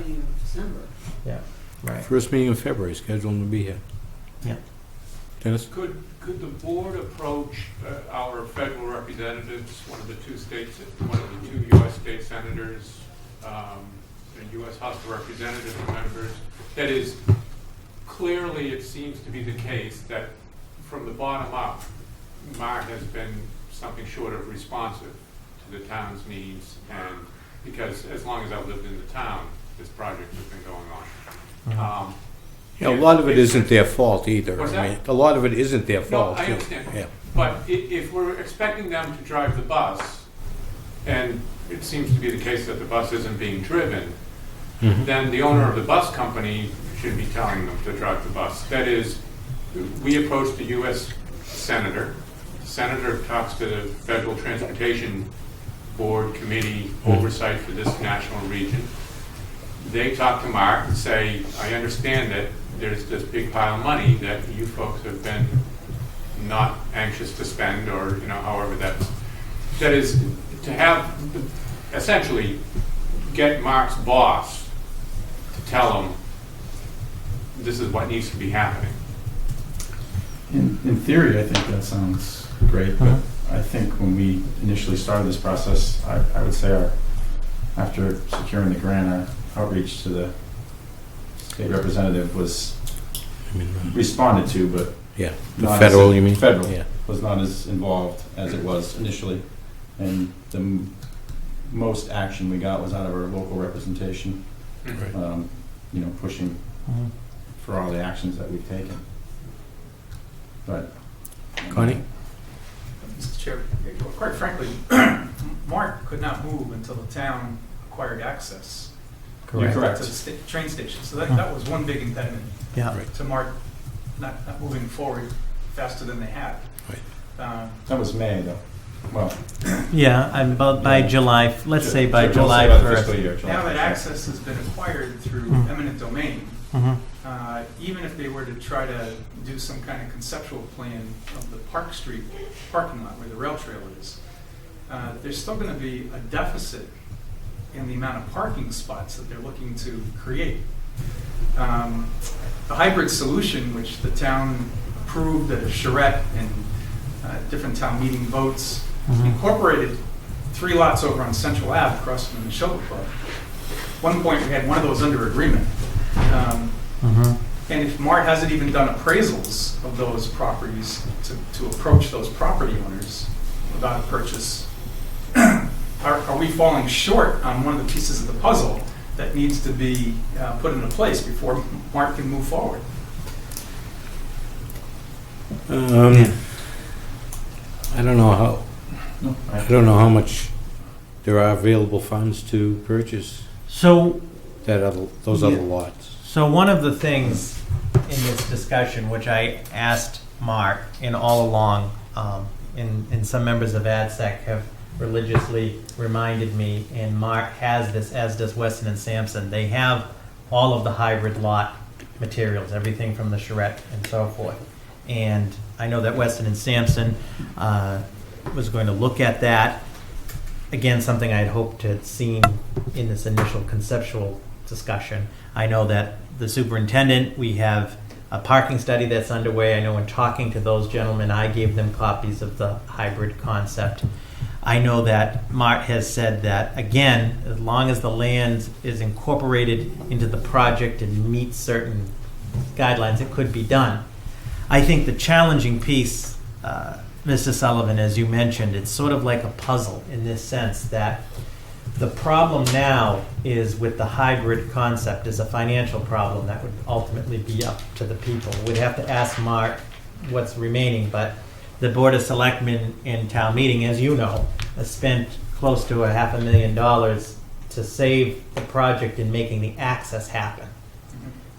Yeah, right. First meeting in February, scheduled to be here. Yeah. Dennis? Could the board approach our federal representatives, one of the two U.S. state senators, and U.S. House of Representatives members? That is, clearly it seems to be the case that from the bottom up, Mark has been something short of responsive to the town's needs, and because as long as I've lived in the town, this project has been going on. Yeah, a lot of it isn't their fault either. What's I mean, that? a lot of it isn't their No, fault. I too. understand. Yeah. But if we're expecting them to drive the bus, and it seems to be the case that the bus isn't being driven, then the owner of the bus company should be telling them to drive the bus. That is, we approached the U.S. Senator. The Senator talks to the Federal Transportation Board Committee oversight for this national region. They talk to Mark and say, I understand that there's this big pile of money that you folks have been not anxious to spend, or however that is to have essentially get Mark's boss to tell him this is what needs to be happening. In theory, I think that sounds great, but I think when we initially started this process, I would say after securing the grant, our outreach to the state representative was responded to, but Yeah, the not federal, as, you mean? Federal Yeah. was not as involved as it was initially, and the most action we got was out of our local representation, pushing for all the actions that we've taken. But Connie? Mr. Chair, quite frankly, Mark could not move until the town acquired access You're correct. to the train station. So that was one big impediment Yeah. to Mark not moving forward faster than they had. Right. That was May, though. Well, Yeah, I'm about by July, let's say by we'll July say by the 1st. fiscal year, July Now that 1st. access has been acquired through eminent domain, even if they were to try to do some kind of conceptual plan of the Park Street parking lot where the rail trail is, there's still going to be a deficit in the amount of parking spots that they're looking to create. The hybrid solution, which the town approved at a charrette and different town meeting votes, incorporated 3 lots over on Central Ave across from the Shovel Club. At one point, we had one of those under agreement. And if Mart hasn't even done appraisals of those properties to approach those property owners about a purchase, are we falling short on one of the pieces of the puzzle that needs to be put into place before Mart can move forward? I don't know how. No, I don't know how much there are available funds to purchase So those other lots. So one of the things in this discussion, which I asked Mark, and all along, and some members of AdSec have religiously reminded me, and Mark has this, as does Weston and Sampson. They have all of the hybrid lot materials, everything from the charrette and so forth. And I know that Weston and Sampson was going to look at that. Again, something I had hoped to have seen in this initial conceptual discussion. I know that the superintendent, we have a parking study that's underway. I know in talking to those gentlemen, I gave them copies of the hybrid concept. I know that Mart has said that, again, as long as the land is incorporated into the project and meets certain guidelines, it could be done. I think the challenging piece, Mr. Sullivan, as you mentioned, it's sort of like a puzzle in this sense that the problem now is with the hybrid concept is a financial problem that would ultimately be up to the people. We'd have to ask Mark what's remaining, but the Board of Selectmen in town meeting, as you know, has spent close to $500,000 to save the project in making the access happen.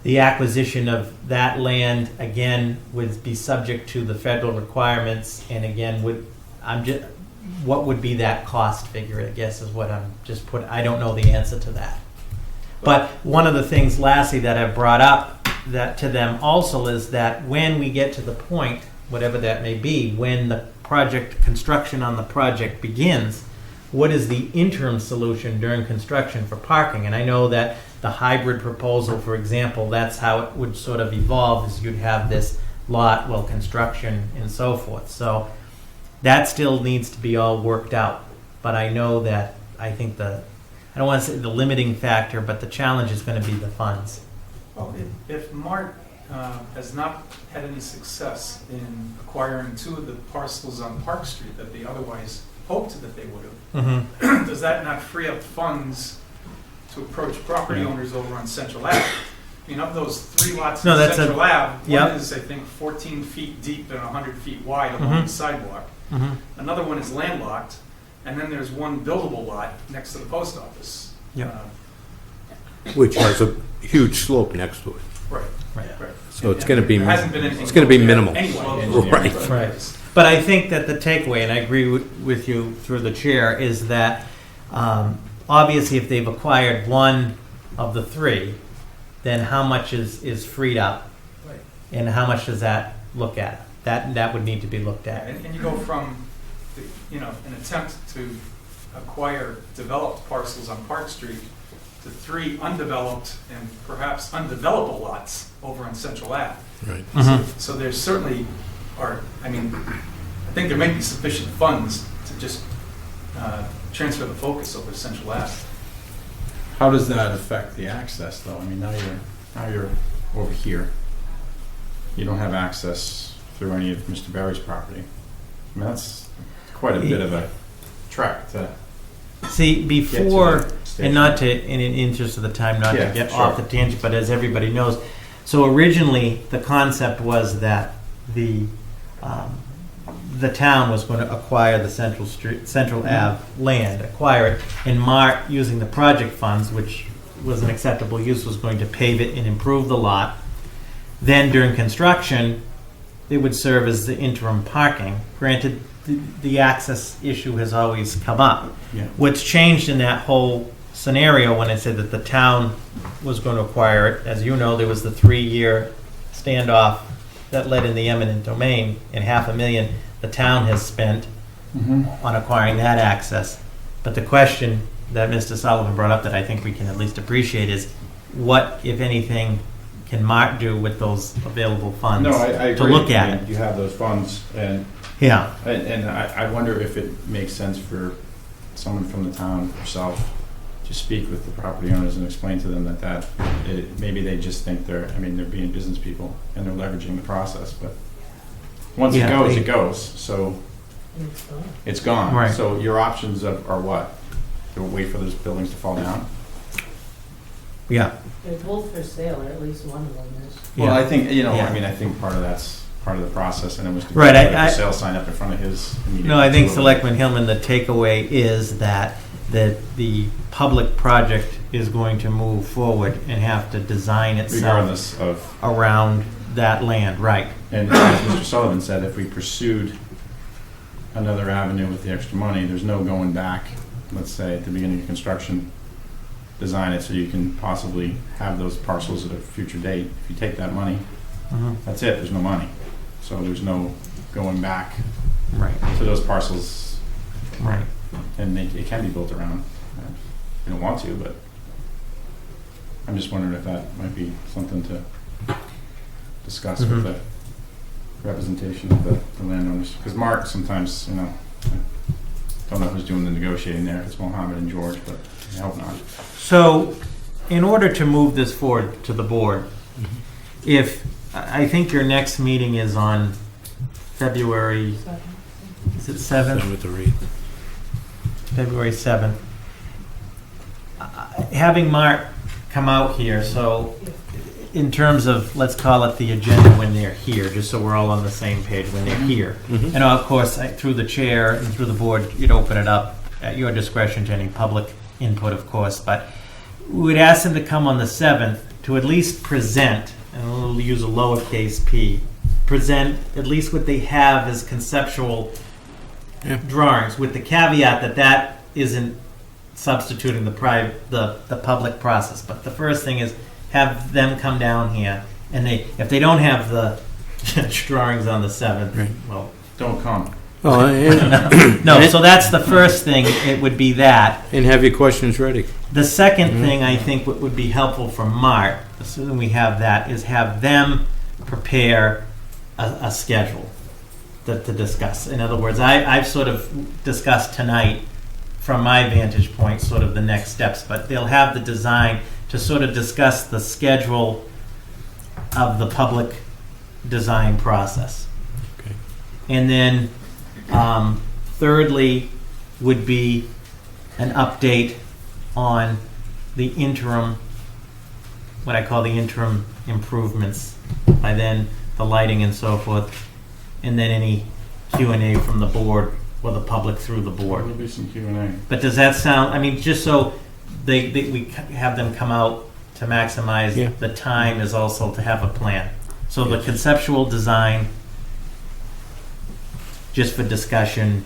The acquisition of that land, again, would be subject to the federal requirements, and again, what would be that cost figure, I guess, is what I don't know the answer to that. But one of the things, lastly, that I've brought up to them also is that when we get to the point, whatever that may be, when the construction on the project begins, what is the interim solution during construction for parking? And I know that the hybrid proposal, for example, that's how it would sort of evolve, is you'd have this lot, construction and so forth. So that still needs to be all worked out. But I know that I think I don't want to say the limiting factor, but the challenge is going to be the funds. Well, if Mart has not had any success in acquiring 2 of the parcels on Park Street that they otherwise hoped that they would have, does that not free up funds to approach property owners over on Central Ave? I mean, of those 3 lots No, on that's Central Ave, yep. one is, I think, 14 feet deep and 100 feet wide along the sidewalk. Another one is landlocked, and then there's one buildable lot next to the post office. Yep. Which has a huge slope next to it. Right. So it's going to be, There hasn't been anything it's going to be built there minimal. anyway. Right. But I think that the takeaway, and I agree with you through the chair, is that obviously if they've acquired one of the 3, then how much is freed up? Right. And how much does that look at? That would need to be looked at. And you go from, an attempt to acquire developed parcels on Park Street to 3 undeveloped and perhaps undevelopable lots over on Central Ave. Right. So there's certainly I think there may be sufficient funds to just transfer the focus over to Central Ave. How does that affect the access, though? I mean, now you're over here. You don't have access through any of Mr. Barry's property. I mean, that's quite a bit of a trek to See, get before, to the station. and not to, in the interest of the time, not Yeah, to get sure. off the tangent, but as everybody knows, so originally the concept was that the town was going to acquire the Central Ave land, acquire it, and Mart, using the project funds, which was an acceptable use, was going to pave it and improve the lot. Then during construction, it would serve as the interim parking. Granted, the access issue has always come up. Yeah. What's changed in that whole scenario when I said that the town was going to acquire it, as you know, there was the 3-year standoff that led in the eminent domain, and $500,000 the town has spent on acquiring that access. But the question that Mr. Sullivan brought up that I think we can at least appreciate is what, if anything, can Mart do with those available funds No, I agree. to look at I mean, it? You have those funds, and I wonder if it makes sense for someone from the town herself to speak with the property owners and explain to them that maybe they just think they're being business people and they're leveraging the process, but once Yeah, it goes. So it's gone. Right. So your options are what? To wait for those buildings to fall down? Yeah. They're both for sale, or at least one of them is. Well, I think, Yeah. I think part of that's part of the process, and it was to Right, put I- a sale sign up in front of his immediate. No, I think facility. Selectman Hillman, the takeaway is that the public project is going to move forward and have to design itself Regardless of, around that land, right? and as Mr. Sullivan said, if we pursued another avenue with the extra money, there's no going back, let's say, at the beginning of construction, design it so you can possibly have those parcels at a future date. If you take that money, that's it, there's no money. So there's no going back Right, to those parcels, right. and it can be built around. You don't want to, but I'm just wondering if that might be something to discuss with the representation of the landowners. Because Mark sometimes, I don't know who's doing the negotiating there, if it's Mohammed and George, but I hope not. So, in order to move this forward to the board, I think your next meeting is on February, is it 7th? With the read. February 7th. Having Mark come out here, so in terms of, let's call it the agenda when they're here, just so we're all on the same page when they're here. Mhm. And of course, through the chair and through the board, you'd open it up at your discretion to any public input, of course, but we'd ask them to come on the 7th to at least present, and we'll use a lowercase p, present at least what they have as conceptual Yeah. drawings, with the caveat that that isn't substituting the public process. But the first thing is have them come down here, and if they don't have the drawings on the 7th, Right. well, Don't come. Oh, and, no. So that's the first thing. It would be that. and have your questions ready. The second thing I think what would be helpful for Mart, assuming we have that, is have them prepare a schedule to discuss. In other words, I've sort of discussed tonight, from my vantage point, sort of the next steps, but they'll have the design to sort of discuss the schedule of the public design process. Okay. And then thirdly would be an update on the interim, what I call the interim improvements. By then, the lighting and so forth, and then any Q&A from the board or the public through the board. There'll be some Q&A. But does that sound, I mean, just so we have them come out to maximize Yeah. the time is also to have a plan. So the conceptual design, just for discussion,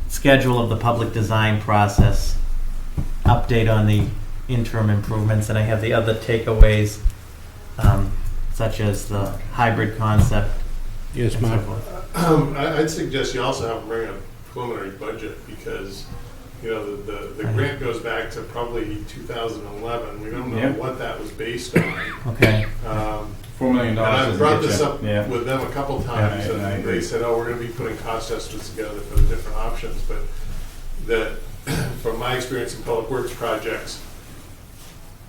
schedule of the public design process, update on the interim improvements, and I have the other takeaways, such as the hybrid concept. Yes, and so Mark. forth. I'd suggest you also have them bring a preliminary budget, because, you know, the grant goes back to probably 2011. We don't know Yeah. what that was based on. Okay. $4 million. And I've brought this up Yeah. with them a couple times, Yeah, I and agree. they said, oh, we're gonna be putting cost estimates together for the different options, but that, from my experience in public works projects,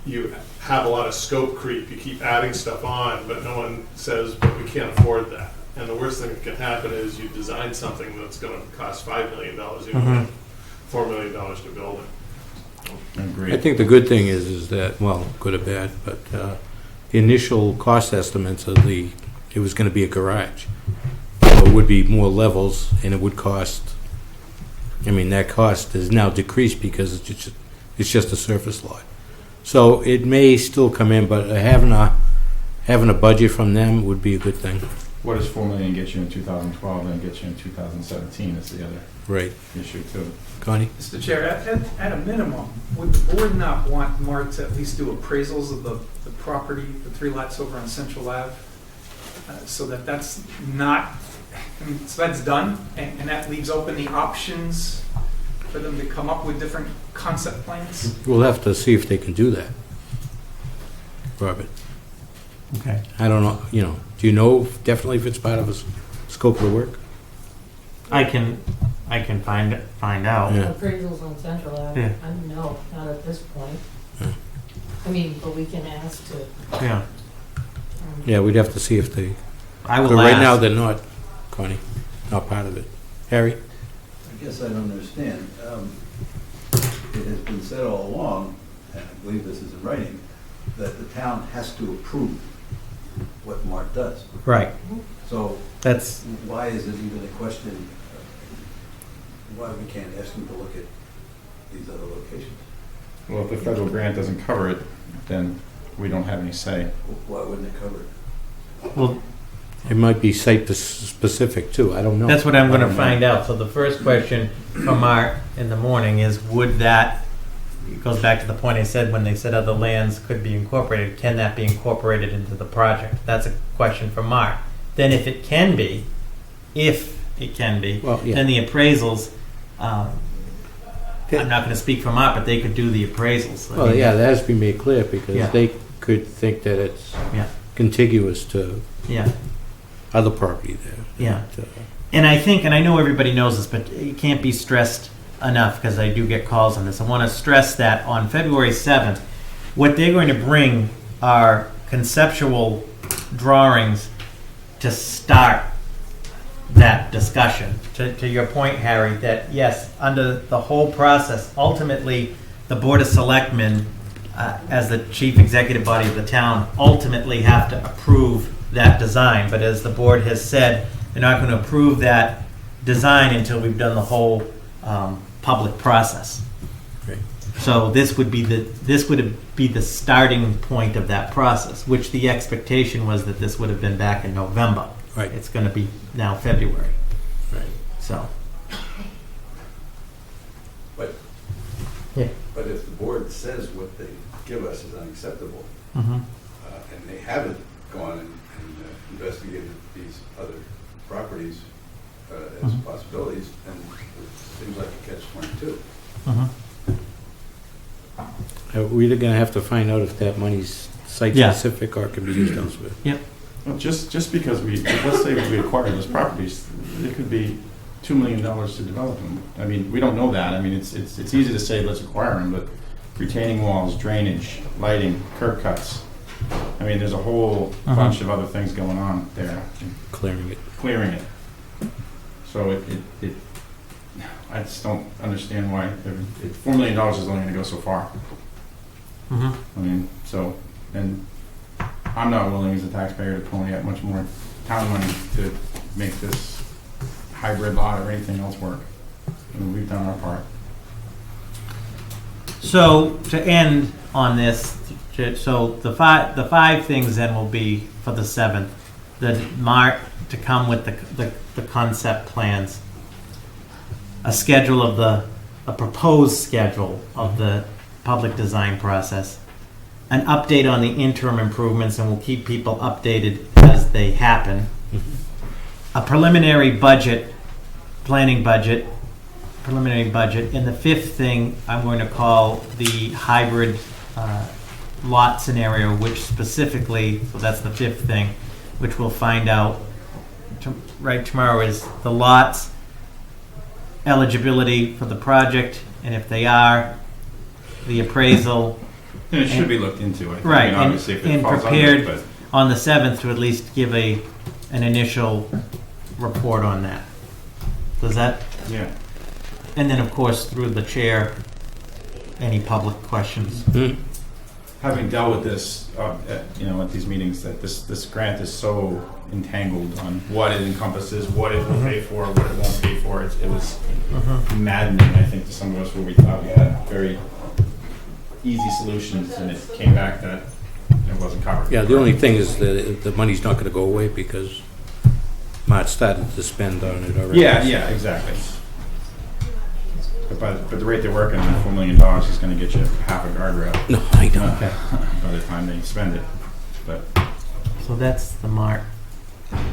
you have a lot of scope creep. You keep adding stuff on, but no one says, but we can't afford that. And the worst thing that can happen is you design something that's gonna cost $5 million, even Mhm. $4 million to build it. I agree. I think the good thing is that, well, good or bad, but the initial cost estimates of it was going to be a garage. So it would be more levels, and it would cost, I mean, that cost is now decreased because it's just a surface lot. So it may still come in, but having a budget from them would be a good thing. What does $4 million get you in 2012 and get you in 2017 is the other Right. issue too. Connie? Mr. Chair, at a minimum, would the board not want Mart to at least do appraisals of the property, the 3 lots over on Central Ave? So that's not, I mean, so that's done, and that leaves open the options for them to come up with different concept plans? We'll have to see if they can do that. Robert? Okay. I don't know, do you know definitely if it's part of the scope of the work? I can find out. Yeah. Appraisals on Central Ave, Yeah. no, not at this point. Yeah. I mean, but we can ask to. Yeah. Yeah, we'd have to see if they, I will but right now ask. they're not, Connie, not part of it. Harry? I guess I don't understand. It has been said all along, and I believe this is in writing, that the town has to approve what Mart does. Right. So That's why is it even a question, why we can't ask them to look at these other locations? Well, if the federal grant doesn't cover it, then we don't have any say. Why wouldn't it cover it? well. It might be site-specific, too, I don't know. That's what I'm going to find out. So the first question from Art in the morning is, would that, it goes back to the point I said when they said other lands could be incorporated, can that be incorporated into the project? That's a question from Art. Then if it can be, Well, yeah. then the appraisals, I'm not going to speak for Art, but they could do the appraisals. I Well, mean, yeah, that has to be made clear, because Yeah. they could think that it's Yeah. contiguous to Yeah, other property there. yeah. And, And I think, and I know everybody knows this, but it can't be stressed enough because I do get calls on this. I want to stress that on February 7th, what they're going to bring are conceptual drawings to start that discussion. To your point, Harry, that yes, under the whole process, ultimately, the Board of Selectmen as the chief executive body of the town, ultimately have to approve that design. But as the board has said, they're not going to approve that design until we've done the whole public process. Great. So this would be the starting point of that process, which the expectation was that this would have been back in November. Right. It's going to be now February. Right. So. But, Yeah. but if the board says what they give us is unacceptable, Mm-hmm. and they haven't gone and investigated these other properties as Mhm. possibilities, then it seems like a catch-22. Mm-hmm. We're either gonna have to find out if that money's site-specific or can be used elsewhere. Well, just because let's say we acquire those properties, it could be $2 million to develop them. I mean, we don't know that. I mean, it's easy to say let's acquire them, but retaining walls, drainage, lighting, curb cuts. I mean, there's a whole bunch of other things going on there, Clearing it. clearing it. So it I just don't understand why $4 million is only going to go so far. Mm-hmm. I mean, so, and I'm not willing as a taxpayer to pony out much more town money to make this hybrid lot or anything else work. I mean, we've done our part. So to end on this, so the five things then will be for the 7th. The Mark to come with the concept plans, a schedule of a proposed schedule of the public design process, an update on the interim improvements, and we'll keep people updated as they happen. A preliminary budget, preliminary budget, and the 5th thing I'm going to call the hybrid lot scenario, which specifically, so that's the 5th thing, which we'll find out right tomorrow, is the lots, eligibility for the project, and if they are, the appraisal. And it should be looked into, I think. Right, I mean, obviously, if it and falls prepared under it, on the 7th to at least give an initial report on that. Does that? but, yeah. And then, of course, through the chair, any public questions. Having dealt with this, at these meetings, that this grant is so entangled on what it encompasses, what it will pay for, what it won't pay for. It was maddening, I think, to some of us, where we thought we had very easy solutions, and it came back that it wasn't covered. Yeah, the only thing is that the money's not gonna go away because March started to spend on it already. Yeah, exactly. But the rate they're working, $4 million is going to get you half a guardrail No, I don't. Okay. by the time they spend it. But So that's the Mark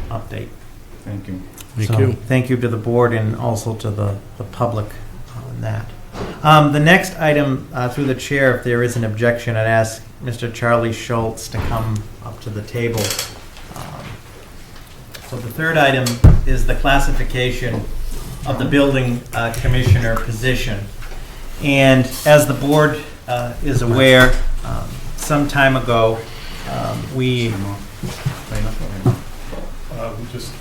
update. thank you. Thank So, you. Thank you to the board and also to the public on that. The next item, through the chair, if there is an objection, I'd ask Mr. Charlie Schultz to come up to the table. So the third item is the classification of the building commissioner position. And as the board is aware, some time ago, we... Just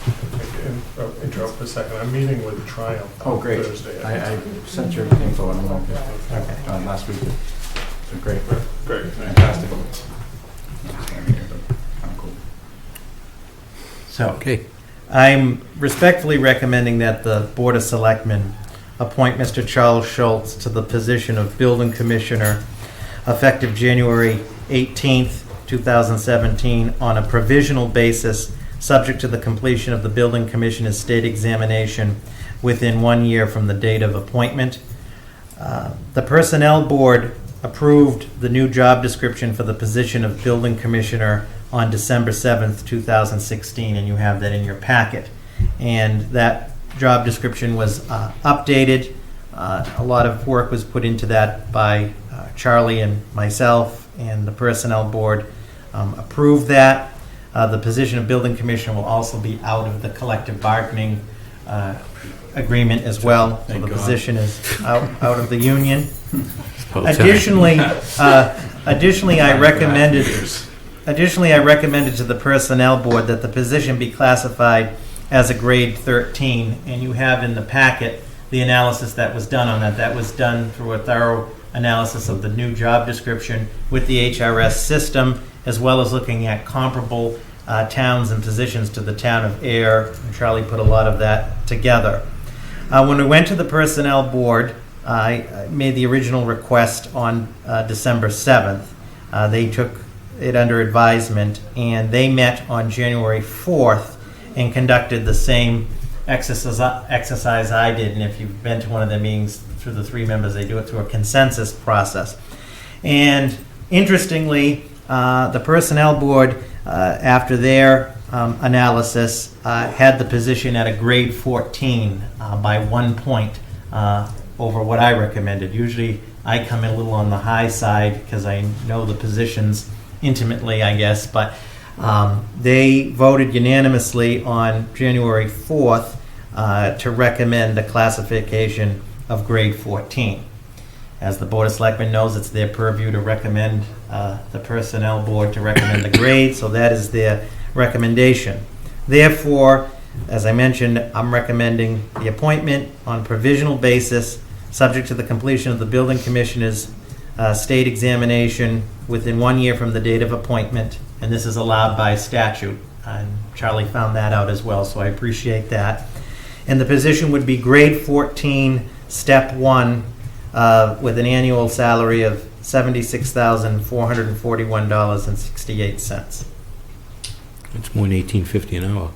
interrupt for a second. I'm meeting with Triumph Oh, great. Thursday. I sent your info on last week. So great. Great. Fantastic. Cool. So, Okay. I'm respectfully recommending that the Board of Selectmen appoint Mr. Charles Schultz to the position of Building Commissioner effective January 18th, 2017, on a provisional basis, subject to the completion of the Building Commissioner's state examination within 1 year from the date of appointment. The Personnel Board approved the new job description for the position of Building Commissioner on December 7th, 2016, and you have that in your packet. And that job description was updated. A lot of work was put into that by Charlie and myself, and the Personnel Board approved that. The position of Building Commissioner will also be out of the collective bargaining agreement as well. So Thank the God. position is out of the union. Well, Additionally, I recommended to the Personnel Board that the position be classified as a grade 13, and you have in the packet the analysis that was done on that. That was done through a thorough analysis of the new job description with the HRS system, as well as looking at comparable towns and positions to the town of Ayer. And Charlie put a lot of that together. When we went to the Personnel Board, I made the original request on December 7th. They took it under advisement, and they met on January 4th and conducted the same exercise I did. And if you've been to one of the meetings through the three members, they do it through a consensus process. And interestingly, the Personnel Board, after their analysis, had the position at a grade 14 by 1 point over what I recommended. Usually I come in a little on the high side because I know the positions intimately, I guess, but they voted unanimously on January 4th to recommend a classification of grade 14. As the Board of Selectmen knows, it's their purview to recommend, the Personnel Board to recommend the grade, so that is their recommendation. Therefore, as I mentioned, I'm recommending the appointment on provisional basis, subject to the completion of the building commissioner's state examination within 1 year from the date of appointment, and this is allowed by statute. And Charlie found that out as well, so I appreciate that. And the position would be grade 14, step 1, with an annual salary of $76,441.68. It's more than $18.50 an hour.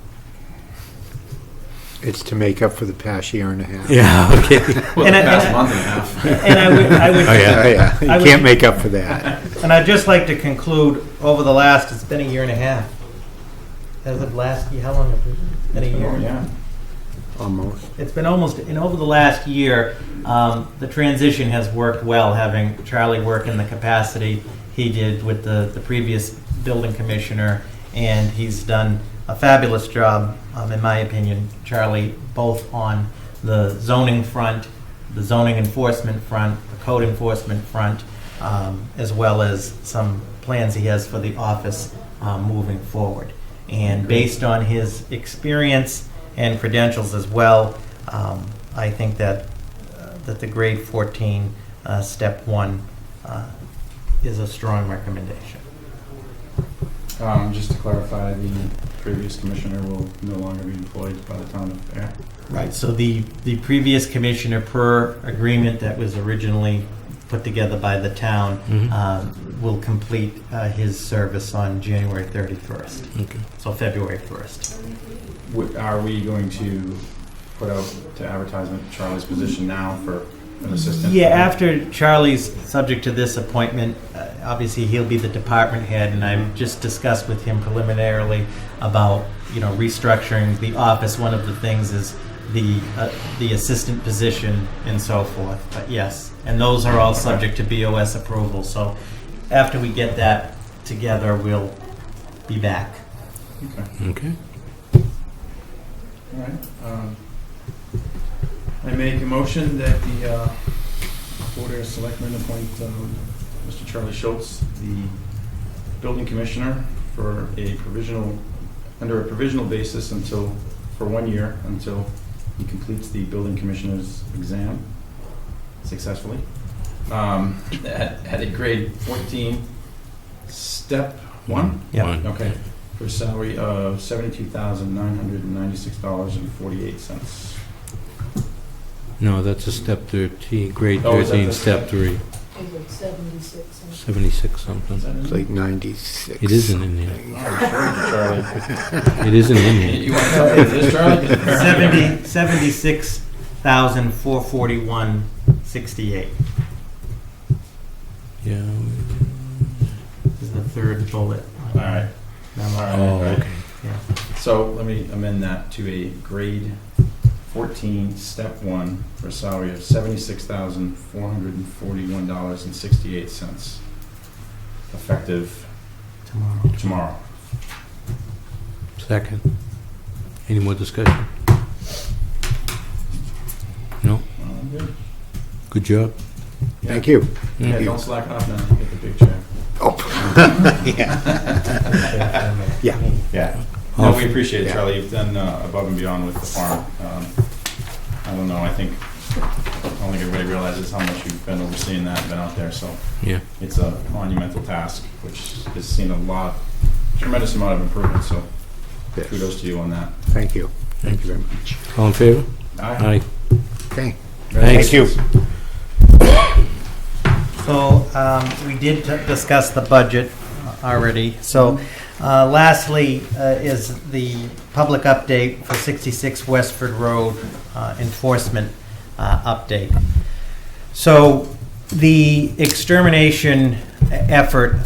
It's to make up for the past year and a half. Yeah, okay. Well, And the I- past and I- month and a half. And I would, Oh, yeah. Yeah, you I would- can't make up for that. and I'd just like to conclude, over the last, it's been a year and a half. As of last year, how long have it been? Been a year? Oh, yeah. Almost. It's been almost, and over the last year, the transition has worked well, having Charlie work in the capacity he did with the previous building commissioner, and he's done a fabulous job, in my opinion, Charlie, both on the zoning front, the zoning enforcement front, the code enforcement front, as well as some plans he has for the office moving forward. And based on his experience and credentials as well, I think that the grade 14, step 1, is a strong recommendation. Just to clarify, the previous commissioner will no longer be employed by the town of Ayer. Right, so the previous commissioner, per agreement that was originally put together by the town, will complete his service on January 31st, Okay. so February 1st. Are we going to put out to advertisement Charlie's position now for an assistant? Yeah, after Charlie's subject to this appointment, obviously he'll be the department head, and I've just discussed with him preliminarily about, restructuring the office. One of the things is the assistant position and so forth, but yes, and those are all subject to BOS approval, so after we get that together, we'll be back. Okay. Okay. All right. I make a motion that the Board of Selectmen appoint Mr. Charlie Schultz, the building commissioner, for under a provisional basis for 1 year until he completes the building commissioner's exam successfully. At a grade 14, step 1? Yeah. One. Okay. For a salary of $72,996.48. No, that's a step 13, grade Oh, is that 13, the step step? 3, Is it 76? 76 something. It's like 96. It isn't in there. Charlie. It isn't in there. You want to tell me this, Charlie? 76,441.68 Yeah. is the third bullet. All right. Oh, okay. So let me amend that to a grade 14, step 1, for a salary of $76,441.68, effective tomorrow. Second. Any more discussion? No? Good. Good job. Thank you. Yeah, don't slacken off now. Get the big check. Yeah. Yeah. No, we appreciate it, Charlie. You've done above and beyond with the farm. I don't know, I think don't think everybody realizes how much you've been overseeing that, been out there, so. Yeah. It's a monumental task, which has seen tremendous amount of improvement, so Yes. kudos to you on that. Thank you. Thank you very much. All in favor? Aye. Okay. Thanks. Thank you. So, we did discuss the budget already. So, lastly, is the public update for 66 Westford Road enforcement update. So, the extermination effort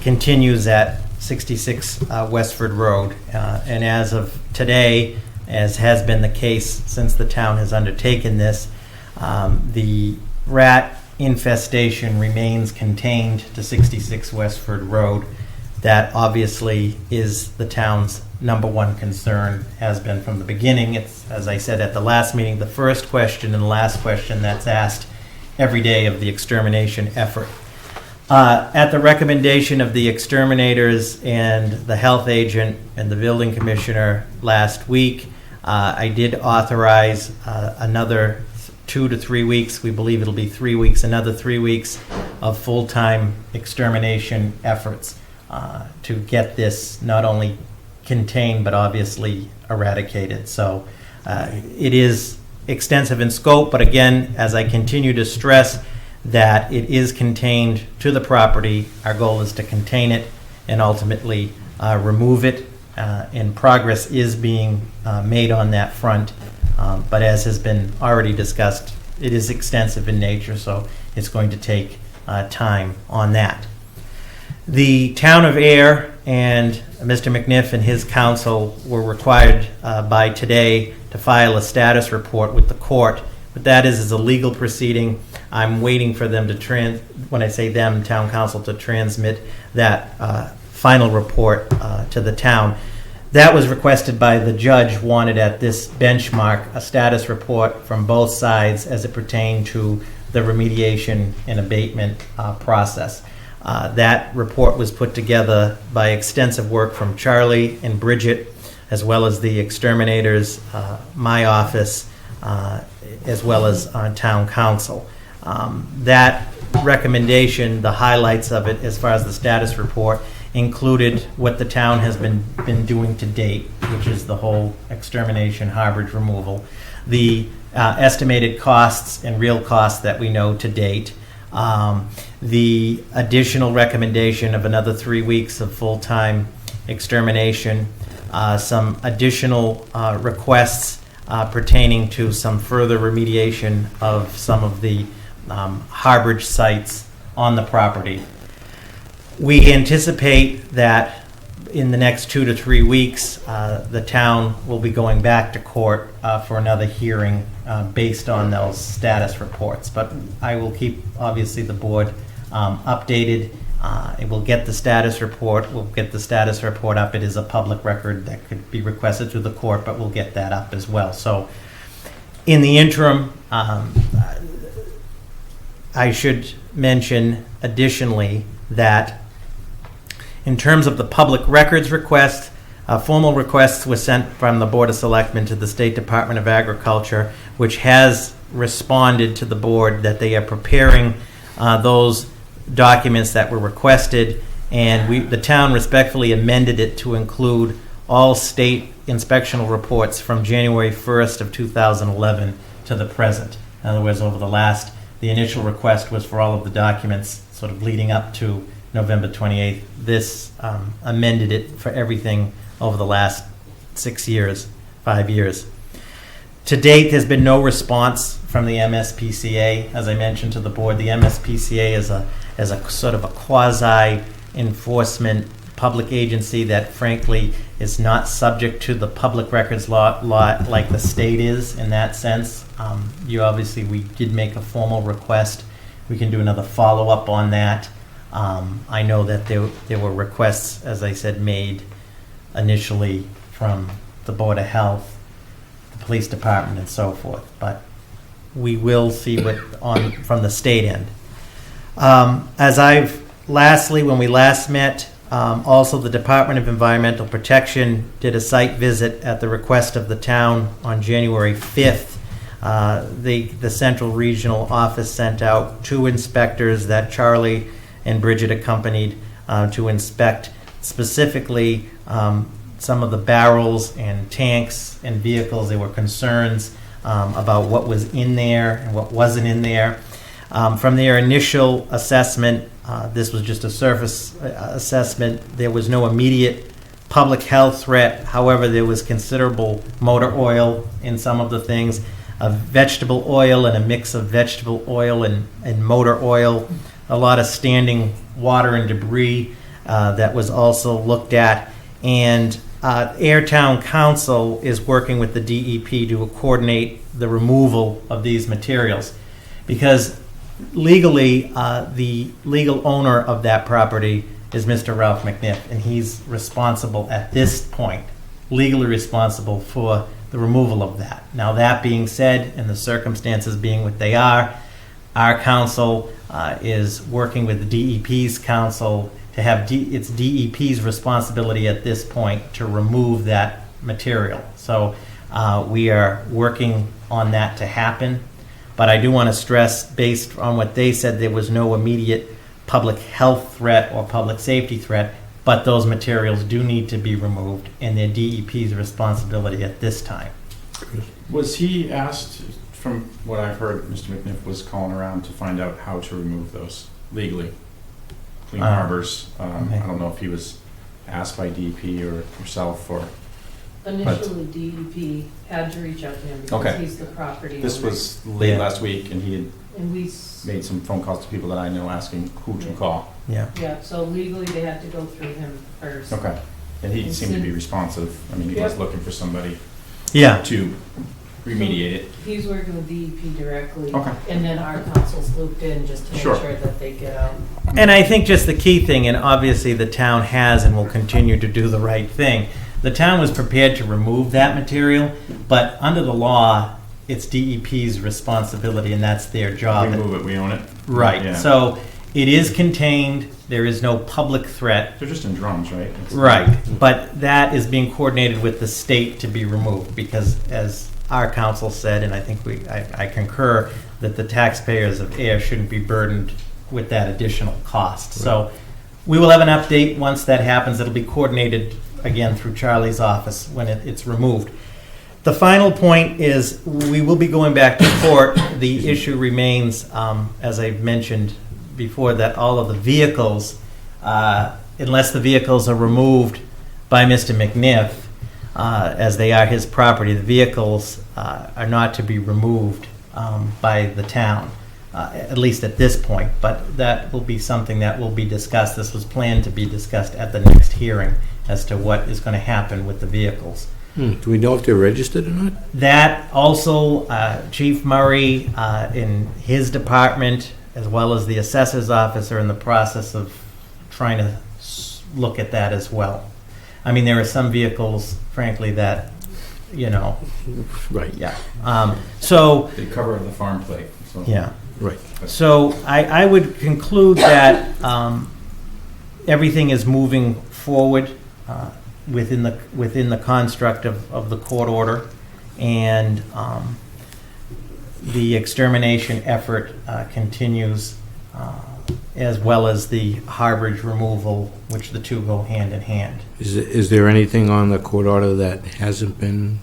continues at 66 Westford Road. And as of today, as has been the case since the town has undertaken this, the rat infestation remains contained to 66 Westford Road. That obviously is the town's number one concern, has been from the beginning. It's, as I said at the last meeting, the first question and the last question that's asked every day of the extermination effort. At the recommendation of the exterminators and the health agent and the building commissioner last week, I did authorize another 2 to 3 weeks, we believe it'll be 3 weeks, another 3 weeks of full-time extermination efforts to get this not only contained but obviously eradicated. So it is extensive in scope, but again, as I continue to stress that it is contained to the property, our goal is to contain it and ultimately remove it, and progress is being made on that front. But as has been already discussed, it is extensive in nature, so it's going to take time on that. The town of Ayer and Mr. McNiff and his council were required by today to file a status report with the court. What that is a legal proceeding. I'm waiting for them to when I say them, town council, to transmit that final report to the town. That was requested by the judge, wanted at this benchmark a status report from both sides as it pertained to the remediation and abatement process. That report was put together by extensive work from Charlie and Bridget, as well as the exterminators, my office, as well as town council. That recommendation, the highlights of it as far as the status report, included what the town has been doing to date, which is the whole extermination, harborage removal, the estimated costs and real costs that we know to date, the additional recommendation of another 3 weeks of full-time extermination, some additional requests pertaining to some further remediation of some of the harborage sites on the property. We anticipate that in the next 2 to 3 weeks, the town will be going back to court for another hearing based on those status reports. But I will keep, obviously, the board updated. It will get the status report. We'll get the status report up. It is a public record that could be requested through the court, but we'll get that up as well. So in the interim, I should mention additionally that in terms of the public records request, formal requests were sent from the Board of Selectmen to the State Department of Agriculture, which has responded to the board that they are preparing those documents that were requested, and the town respectfully amended it to include all state inspectional reports from January 1st of 2011 to the present. In other words, the initial request was for all of the documents sort of leading up to November 28th. This amended it for everything over the last 5 years. To date, there's been no response from the MSPCA. As I mentioned to the board, the MSPCA is a sort of a quasi-enforcement public agency that frankly is not subject to the public records law like the state is in that sense. We did make a formal request. We can do another follow-up on that. I know that there were requests, as I said, made initially from the Board of Health, the Police Department, and so forth, but we will see from the state end. Lastly, when we last met, also the Department of Environmental Protection did a site visit at the request of the town on January 5th The Central Regional Office sent out 2 inspectors that Charlie and Bridget accompanied to inspect specifically some of the barrels and tanks and vehicles. There were concerns about what was in there and what wasn't in there. From their initial assessment, this was just a surface assessment. There was no immediate public health threat. However, there was considerable motor oil in some of the things, vegetable oil and a mix of vegetable oil and motor oil, a lot of standing water and debris that was also looked at. And Ayer Town Council is working with the DEP to coordinate the removal of these materials, because legally, the legal owner of that property is Mr. Ralph McNiff, and he's responsible at this point, legally responsible for the removal of that. Now, that being said, and the circumstances being what they are, our council is working with the DEP's council to have it's DEP's responsibility at this point to remove that material. So we are working on that to happen. But I do want to stress, based on what they said, there was no immediate public health threat or public safety threat, but those materials do need to be removed, and they're DEP's responsibility at this time. Was he asked, from what I've heard, Mr. McNiff was calling around to find out how to remove those legally? Clean Harbors. Okay. I don't know if he was asked by DEP or yourself or... Initially, DEP had to reach out to him because Okay. he's the property This owner. was late Yeah. last week, and he had And we, made some phone calls to people that I know asking who to call. Yeah. yeah, so legally they had to go through him first. Okay. And he seemed to be responsive. I mean, he was Yep. looking for somebody Yeah. to remediate it. He's working with DEP directly. Okay. And then our council's looped in just to make Sure. sure that they get out. And I think just the key thing, and obviously the town has and will continue to do the right thing, the town was prepared to remove that material, but under the law, it's DEP's responsibility, and that's their job. We move it, we own it. Right. Yeah. So it is contained. There is no public threat. They're just in drums, right? It's- Right. But that is being coordinated with the state to be removed, because as our council said, and I think I concur, that the taxpayers of Ayer shouldn't be burdened with that additional cost. So we will have an update once that happens. It'll be coordinated again through Charlie's office when it's removed. The final point is we will be going back to court. The issue remains, as I mentioned before, that all of the vehicles, unless the vehicles are removed by Mr. McNiff, as they are his property, the vehicles are not to be removed by the town, at least at this point. But that will be something that will be discussed. This was planned to be discussed at the next hearing as to what is going to happen with the vehicles. Do we know if they're registered or not? That also, Chief Murray in his department, as well as the assessor's office, are in the process of trying to look at that as well. I mean, there are some vehicles, frankly, that, Right. yeah. So, They cover the farm plate, so. yeah. Right. So I would conclude that everything is moving forward within the construct of the court order, and the extermination effort continues, as well as the harborage removal, which the two go hand in hand. Is there anything on the court order that hasn't been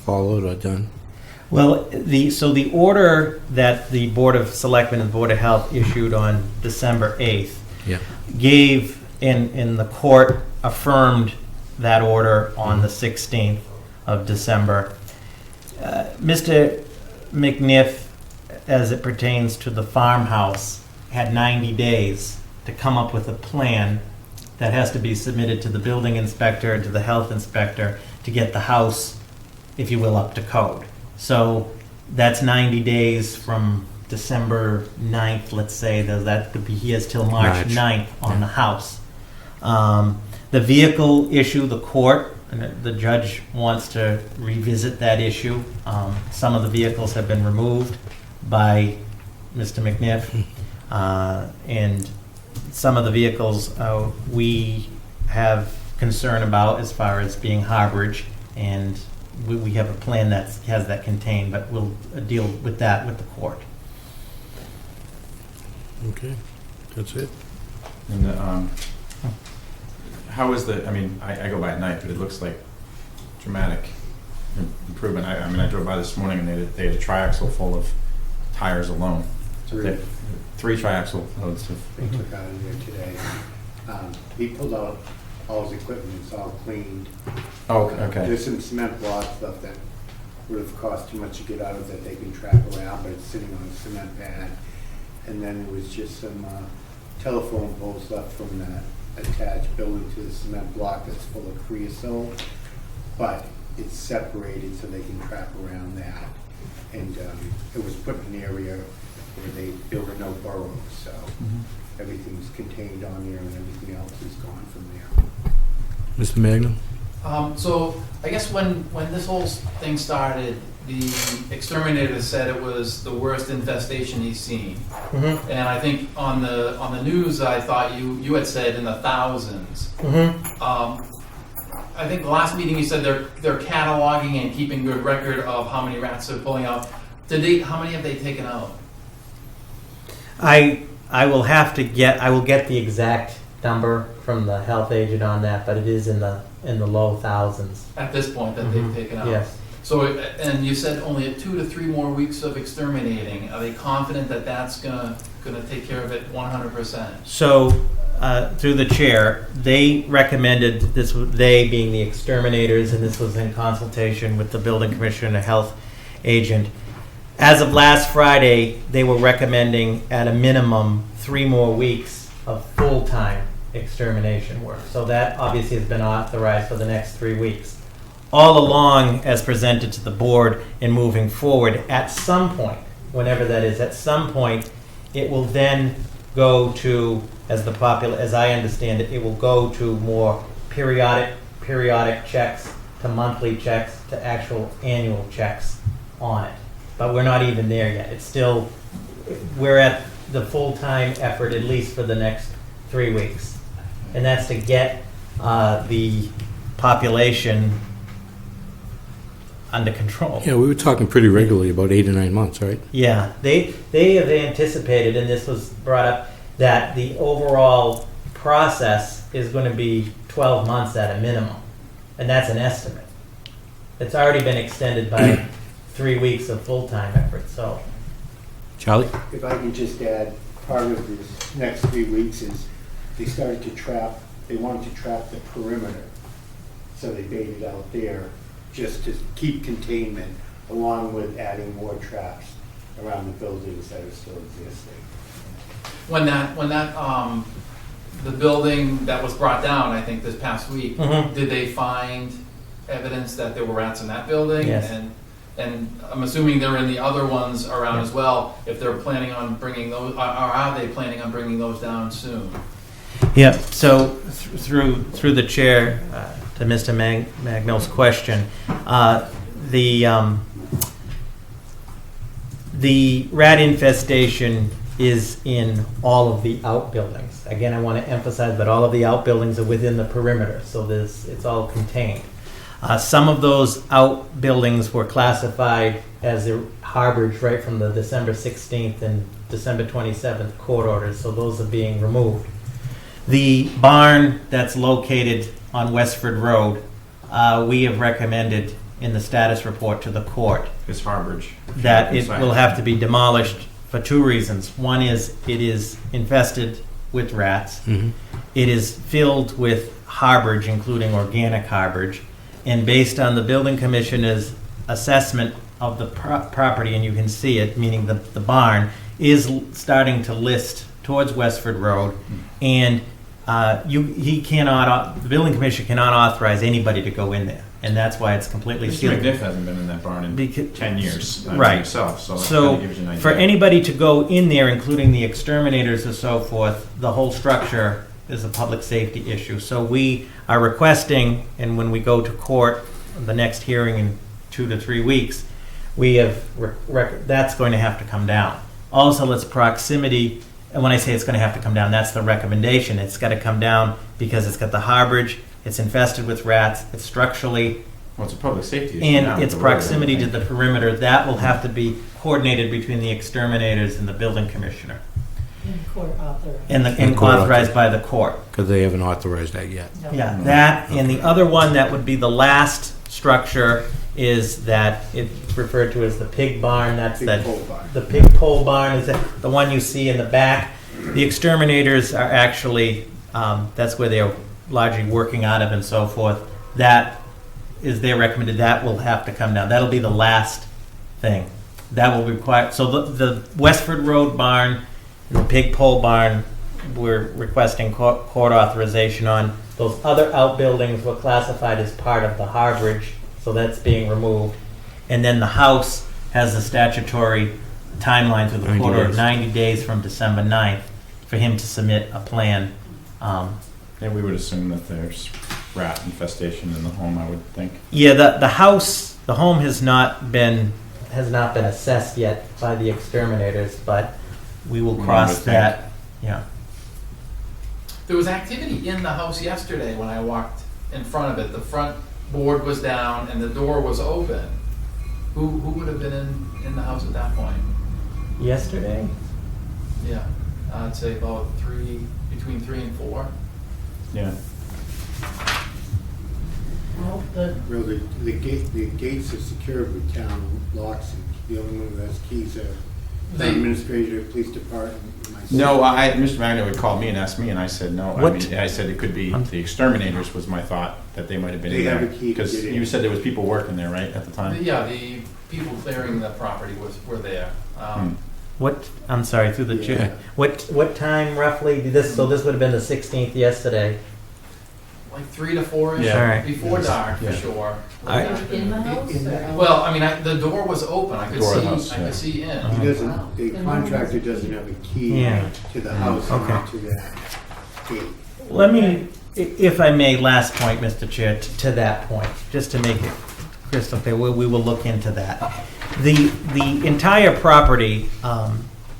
followed or done? Well, the order that the Board of Selectmen and Board of Health issued on December 8th Yeah. gave, and the court affirmed that order on the 16th of December. Mr. McNiff, as it pertains to the farmhouse, had 90 days to come up with a plan that has to be submitted to the building inspector, to the health inspector, to get the house, if you will, up to code. So that's 90 days from December 9th, let's say. That could be, he has till March 9th on the house. The vehicle issue, the court, and the judge wants to revisit that issue. Some of the vehicles have been removed by Mr. McNiff, and some of the vehicles we have concern about as far as being harborage, and we have a plan that has that contained, but we'll deal with that with the court. Okay, that's it. And how is the, I mean, I go by at night, but it looks like dramatic improvement. I mean, I drove by this morning and they had a triaxle full of tires alone. Three triaxle loads of. They took out of there today. He pulled out all his equipment, it's all cleaned. Oh, okay. There's some cement blocks left that would have cost too much to get out of that they can track around, but it's sitting on a cement pad. And then there was just some telephone poles left from that attached building to the cement block that's full of creosote. But it's separated so they can trap around that. And it was put in an area where there were no burrows, so everything's contained on there and everything else is gone from there. Mr. Magnum? So I guess when this whole thing started, the exterminator said it was the worst infestation he's seen. And I think on the news, I thought you had said in the thousands. I think the last meeting you said they're cataloging and keeping good record of how many rats they're pulling out. To date, how many have they taken out? I will get the exact number from the health agent on that, but it is in the low thousands. At this point that they've taken out? Yes. So, and you said only 2 to 3 more weeks of exterminating. Are they confident that that's gonna take care of it 100%? So, through the chair, they recommended this. They being the exterminators, and this was in consultation with the building commissioner and the health agent. As of last Friday, they were recommending at a minimum 3 more weeks of full-time extermination work. So that obviously has been authorized for the next 3 weeks. All along, as presented to the board and moving forward, at some point, whenever that is, at some point, it will then go to, as I understand it, it will go to more periodic checks, to monthly checks, to actual annual checks on it. But we're not even there yet. It's still, we're at the full-time effort at least for the next 3 weeks. And that's to get the population under control. Yeah, we were talking pretty regularly, about 8 or 9 months, right? Yeah, they have anticipated, and this was brought up, that the overall process is going to be 12 months at a minimum. And that's an estimate. It's already been extended by 3 weeks of full-time effort, so. Charlie? If I can just add, part of this next 3 weeks is they wanted to trap the perimeter. So they baited out there just to keep containment, along with adding more traps around the buildings that are still existing. When the building that was brought down, I think this past week, did they find evidence that there were rats in that building? Yes. And I'm assuming they're in the other ones around as well. If they're planning on bringing those, or are they planning on bringing those down soon? Yeah, so through the chair, to Mr. Magnell's question, the rat infestation is in all of the outbuildings. Again, I want to emphasize that all of the outbuildings are within the perimeter, so it's all contained. Some of those outbuildings were classified as harborage right from the December 16th and December 27th court orders, so those are being removed. The barn that's located on Westford Road, we have recommended in the status report to the court It's harborage. that it will have to be demolished for 2 reasons. One is it is infested with rats. It is filled with harborage, including organic harborage. And based on the building commissioner's assessment of the property, and you can see it, meaning the barn, is starting to list towards Westford Road, and the building commissioner cannot authorize anybody to go in there, and that's why it's completely Mr. sealed. McNiff hasn't been in that barn in 10 years. Right. Himself, so that So kinda gives you an idea. for anybody to go in there, including the exterminators and so forth, the whole structure is a public safety issue. So we are requesting, and when we go to court, the next hearing in 2 to 3 weeks, we have that's going to have to come down. Also, its proximity, and when I say it's going to have to come down, that's the recommendation. It's got to come down because it's got the harborage, it's infested with rats, it's structurally Well, it's a public safety issue now and with its the road, I proximity to think. the perimeter, that will have to be coordinated between the exterminators and the building commissioner, In court authorized. and And court authorized by the court. Because they haven't authorized that yet. No. Yeah, that, and the other one that would be the last structure is that it's referred to as the pig barn, that's Big that, pole barn. the pig pole barn is the one you see in the back. The exterminators are actually, that's where they're largely working out of and so forth. That is their recommended, that will have to come down. That'll be the last thing. That will require, so the Westford Road barn, and the pig pole barn, we're requesting court authorization on. Those other outbuildings were classified as part of the harborage, so that's being removed. And then the house has a statutory timeline through the 90 quarter of days. 90 days from December 9th for him to submit a plan. And we would assume that there's rat infestation in the home, I would think. Yeah, the house, the home has not been assessed yet by the exterminators, but we will One cross would think. that. Yeah. There was activity in the house yesterday when I walked in front of it. The front board was down and the door was open. Who would have been in the house at that point? Yesterday? Yeah, I'd say about between 3 and 4. Yeah. Well, the, Well, the gates are secured with town locks, and the only one who has keys are the They- administrator, police department, and myself. No, Mr. Magno had called me and asked me, and I said no. What? I said it could be the exterminators was my thought, that they might have been They in have there. a key to Because get in. you said there was people working there, right, at the time? Yeah, the people clearing the property were there. What, I'm sorry, through the Yeah. chair. What time roughly did this, so this would have been the 16th yesterday? Like 3 to 4-ish, Yeah. All right. before dark for Yeah. sure. in the house In or the- out? Well, I mean, the door was open. I could Door of see. the house, I yeah. could see in. He Wow. doesn't, the contractor doesn't have a key Yeah. to the house, Okay. or to that gate. Let me, if I may, last point, Mr. Chair, to that point, just to make it crystal clear, we will look into that. The entire property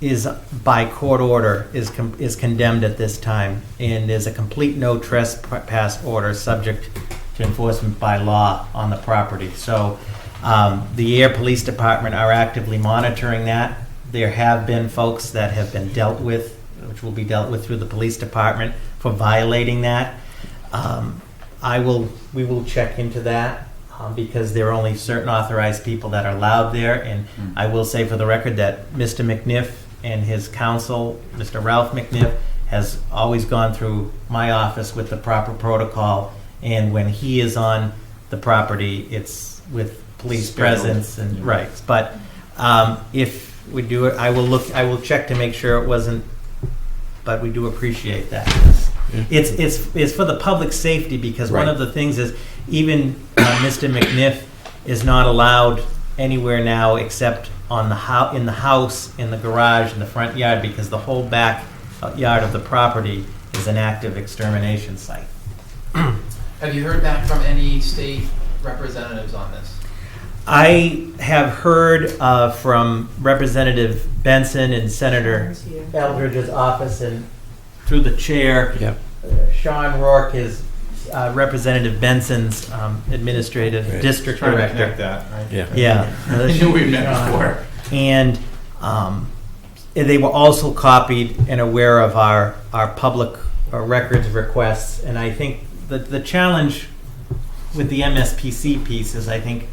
is, by court order, is condemned at this time, and there's a complete no trespass order subject to enforcement by law on the property. So the Ayer Police Department are actively monitoring that. There have been folks that have been dealt with, which will be dealt with through the police department for violating that. We will check into that because there are only certain authorized people that are allowed there. And I will say for the record that Mr. McNiff and his counsel, Mr. Ralph McNiff, has always gone through my office with the proper protocol. And when he is on the property, it's with police Scheduled. presence and Yeah. right. But if we do it, I will check to make sure it wasn't. But we do appreciate that. It's for the public safety because one Right. of the things is even Mr. McNiff is not allowed anywhere now except on in the house, in the garage, in the front yard because the whole back yard of the property is an active extermination site. Have you heard back from any state representatives on this? I have heard from Representative Benson and Senator Sharon's here. Eldridge's office and through the chair, Yep. Sean Rourke is Representative Benson's administrative Right. district Trying to director. connect that, right? Yeah. Yeah. I knew we met before. And they were also copied and aware of our public records requests. And I think the challenge with the MSPC piece is I think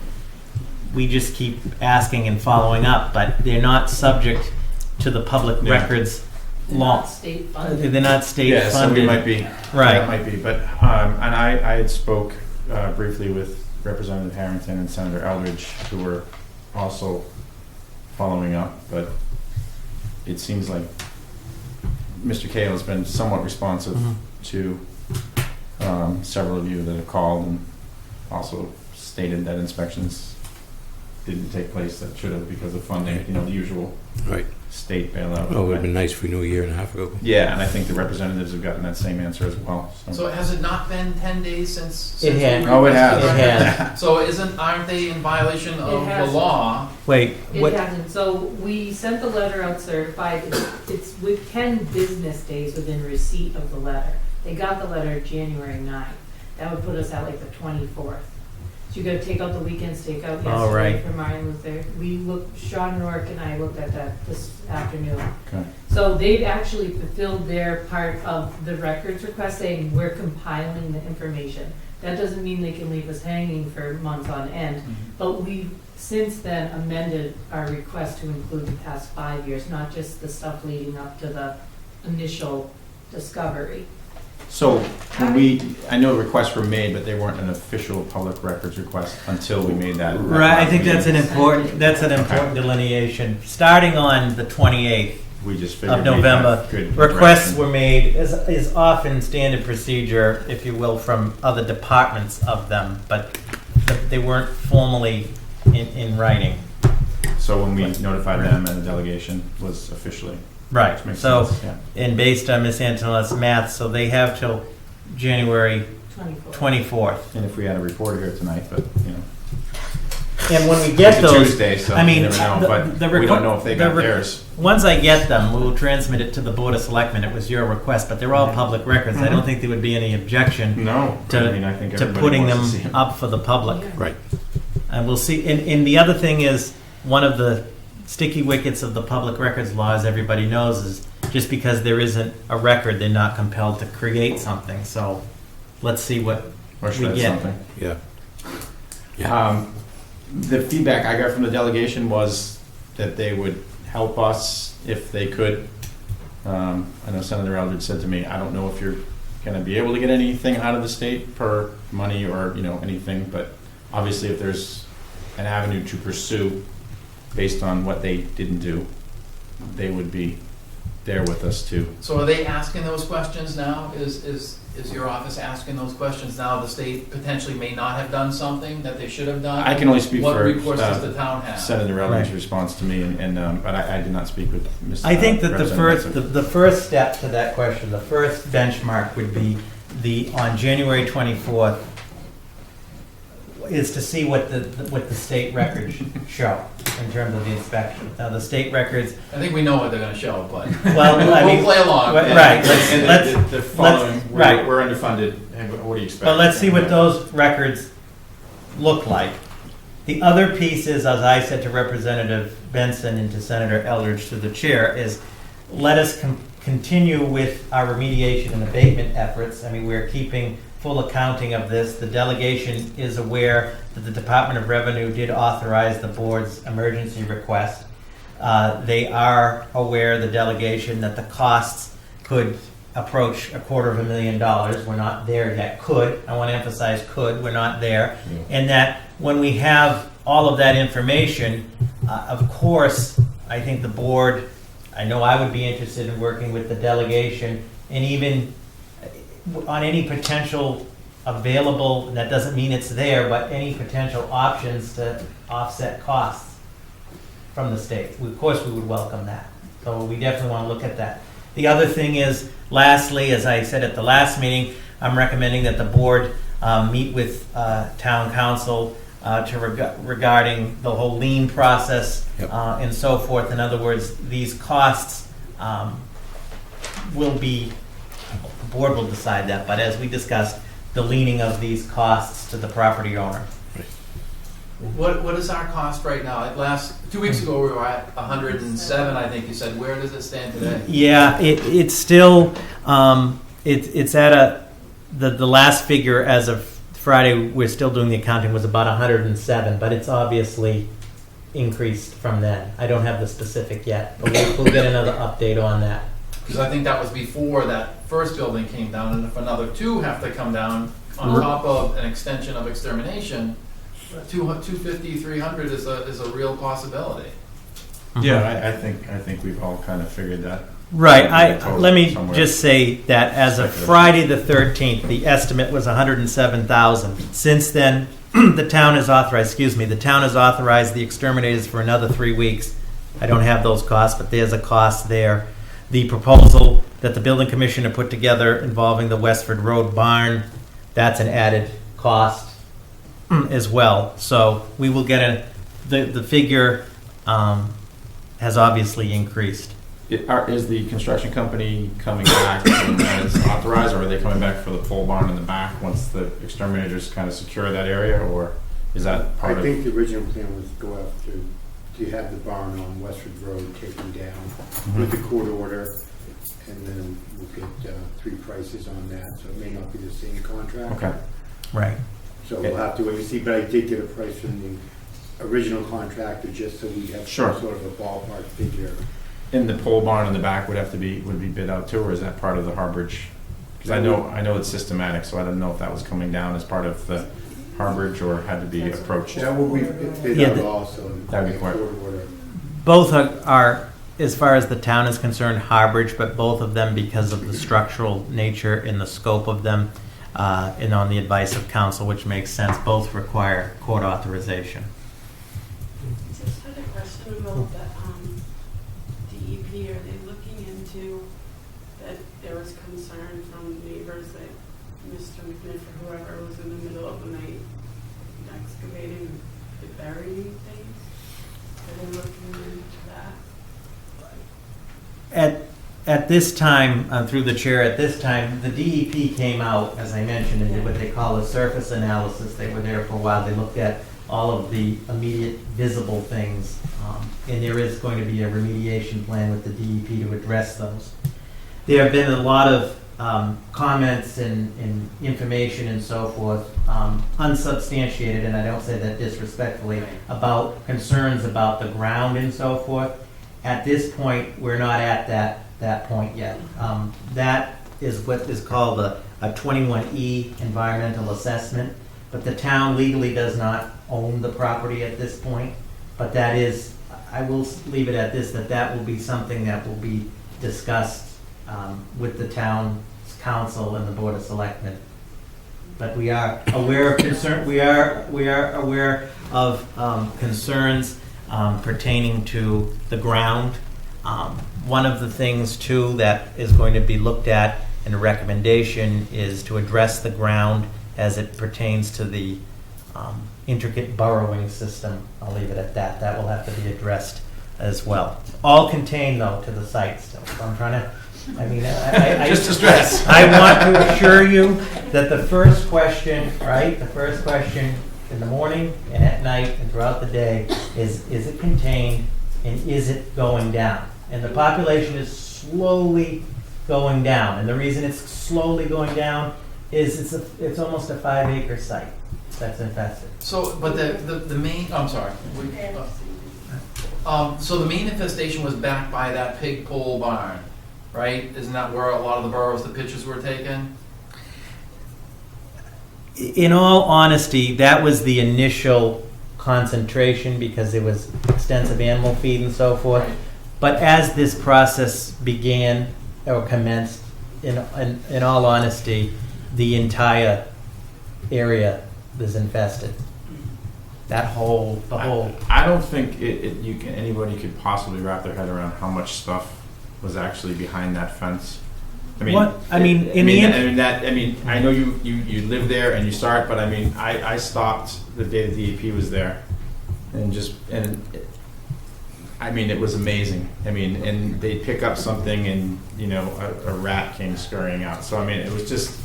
we just keep asking and following up, but they're not subject to the public Yeah. records They're law. not state funded. They're not state Yeah, so we funded. might be, Right. that might be, but, and I had spoke briefly with Representative Harrington and Senator Eldridge, who were also following up, but it seems like Mr. Kale has been somewhat responsive Mhm. to several of you that have called and also stated that inspections didn't take place that should have because of funding, the usual Right. state bailout. Oh, it would have been nice if we knew a year and a half ago. Yeah, and I think the representatives have gotten that same answer as well. So has it not been 10 days since? It since has. we Oh, it requested has. It the- has. So aren't they in violation of the has. law? Wait, what? It hasn't, so we sent the letter out certified, it's with 10 business days within receipt of the letter. They got the letter January 9th, that would put us at like the 24th. So you gotta take out the weekends takeout Oh, right. yesterday for Martin Luther. We looked, Sean Rourke and I looked at that this afternoon. Okay. So they've actually fulfilled their part of the records request, saying we're compiling the information. That doesn't mean they can leave us hanging for months on end, but we've since then amended our request to include the past 5 years, not just the stuff leading up to the initial discovery. So, I know requests were made, but they weren't an official public records request until we made that. Right, I think that's an important- important delineation. Starting on the 28th We just figured of we'd have November, good requests direction. were made, is often standard procedure, if you will, from other departments of them, but they weren't formally in writing. So when we notified them and the delegation was officially. Right, Which makes so, sense, yeah. and based on Ms. Antonella's math, so they have till January 24. 24th. And if we had a reporter here tonight, but, you know. And when we get It's a those, Tuesday, so I mean, you never know, but we don't know if they got theirs. Once I get them, we'll transmit it to the Board of Selectmen. It was your request, but they're all public records. I don't think there would be any objection No, To- I mean, I think to everybody putting wants to them see 'em. up for the public. Right. And we'll see, and the other thing is, one of the sticky wickets of the public records law, as everybody knows, is just because there isn't a record, they're not compelled to create something. So let's see what Or we shred get. something. Yeah. The feedback I got from the delegation was that they would help us if they could. I know Senator Eldridge said to me, I don't know if you're going to be able to get anything out of the state per money or, you know, anything, but obviously if there's an avenue to pursue based on what they didn't do, they would be there with us too. So are they asking those questions now? Is your office asking those questions now? The state potentially may not have done something that they should have done? I can only speak What for recourse does the town have? Senator Eldridge's Right. response to me, but I did not speak with Mr. I think that Representative the first step to that question, the first benchmark would be on January 24th, is to see what the state records show in terms of the inspection. Now, the state records, I think we know what they're gonna show, but well, I we'll mean, play along. right, And let's, the following, right. we're underfunded, and what do you expect? but let's see what those records look like. The other piece is, as I said to Representative Benson and to Senator Eldridge through the chair, is let us continue with our remediation and abatement efforts. I mean, we're keeping full accounting of this. The delegation is aware that the Department of Revenue did authorize the board's emergency request. They are aware, the delegation, that the costs could approach $250,000. We're not there yet. Could. I want to emphasize could. We're not there. And that when we have all of that information, of course, I think the board, I know I would be interested in working with the delegation and even on any potential available, and that doesn't mean it's there, but any potential options to offset costs from the state. Of course, we would welcome that. So we definitely want to look at that. The other thing is, lastly, as I said at the last meeting, I'm recommending that the board meet with town council regarding the whole lien process and so forth. In other words, these costs will be, the board will decide that, but as we discussed, the leaning of these costs to the property owner. What is our cost right now? Like 2 weeks ago, we were at 107, I think you said. Where does it stand today? Yeah, it's still, it's at the last figure as of Friday, we're still doing the accounting, was about 107, but it's obviously increased from then. I don't have the specific yet, but we'll get another update on that. Because I think that was before that first building came down, and if another two have to come down on top of an extension of extermination, 250, 300 is a real possibility. Yeah, I think we've all kind of figured that. Right. Total Let me somewhere. just say that as of Friday the 13th, the estimate was 107,000. Since then, the town has authorized the exterminators for another 3 weeks. I don't have those costs, but there's a cost there. The proposal that the building commissioner put together involving the Westford Road barn, that's an added cost as well. So we will get the figure has obviously increased. Is the construction company coming back as authorized, or are they coming back for the pole barn in the back once the exterminators kind of secure that area, or Is that I part of? think the original plan was to go after, to have the barn on Westford Road taken down with the court order, and then we'll get 3 prices on that, so it may not be the same contract. Okay. Right. So we'll have to wait and see, but I did get a price from the original contractor, just so we have Sure. some sort of a ballpark figure. And the pole barn in the back would be bid out too, or is that part of the Harbridge? Because I know it's systematic, so I didn't know if that was coming down as part of the Harbridge or had to be approached. That will be bid Yeah, out the- also. That'd be court quite- order. Both are, as far as the town is concerned, Harbridge, but both of them, because of the structural nature and the scope of them, and on the advice of council, which makes sense, both require court authorization. Just had a question about the DEP. Are they looking into that there was concern from neighbors that Mr. McNiff or whoever was in the middle of the night excavating and burying things? Are they looking into that? At this time, through the chair, at this time, the DEP came out, as I mentioned, and did what they call a surface analysis. They were there for a while. They looked at all of the immediate visible things, and there is going to be a remediation plan with the DEP to address those. There have been a lot of comments and information and so forth, unsubstantiated, and I don't say that disrespectfully, about concerns about the ground and so forth. At this point, we're not at that point yet. That is what is called a 21E environmental assessment, but the town legally does not own the property at this point. But that is, I will leave it at this, that will be something that will be discussed with the town's council and the Board of Selectmen. But we are aware of concern. We are aware of concerns pertaining to the ground. One of the things too that is going to be looked at in a recommendation is to address the ground as it pertains to the intricate burrowing system. I'll leave it at that. That will have to be addressed as well. All contained though to the site still. So I'm trying to. I mean, I Just to stress. I want to assure you that the first question, right, the first question in the morning and at night and throughout the day is it contained and is it going down? And the population is slowly going down. And the reason it's slowly going down is it's almost a 5-acre site that's infested. So, but the main, I'm sorry. So the main infestation was back by that pig pole barn, right? Isn't that where a lot of the burrows, the pictures were taken? In all honesty, that was the initial concentration because there was extensive animal feed and so forth. Right. But as this process began or commenced, in all honesty, the entire area was infested. The whole. I don't think anybody could possibly wrap their head around how much stuff was actually behind that fence. I mean, What? I mean, I know you live there and you saw it, but I mean, I stopped the day the DEP was there, I mean, it was amazing. I mean, and they'd pick up something and, a rat came scurrying out. So, I mean, it was just,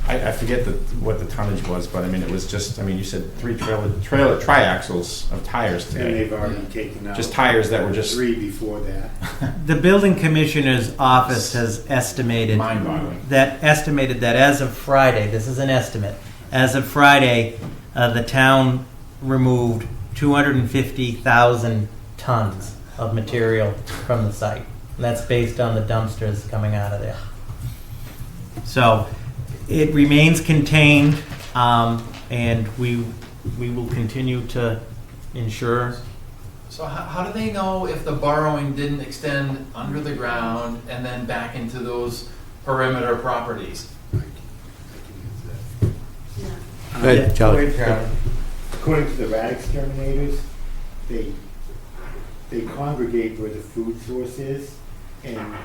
I forget what the tonnage was, but I mean, it was just, you said 3 trailer triaxles of tires And today. they've already taken out. Just tires that were just 3 before that. The building commissioner's office has estimated mind-boggling. that as of Friday, this is an estimate, as of Friday, the town removed 250,000 tons of material from the site. And that's based on the dumpsters coming out of there. So it remains contained, and we will continue to ensure. So how do they know if the burrowing didn't extend under the ground and then back into those perimeter properties? Yeah. Go ahead, Charlie. According to the rat exterminators, they congregate where the food source is, and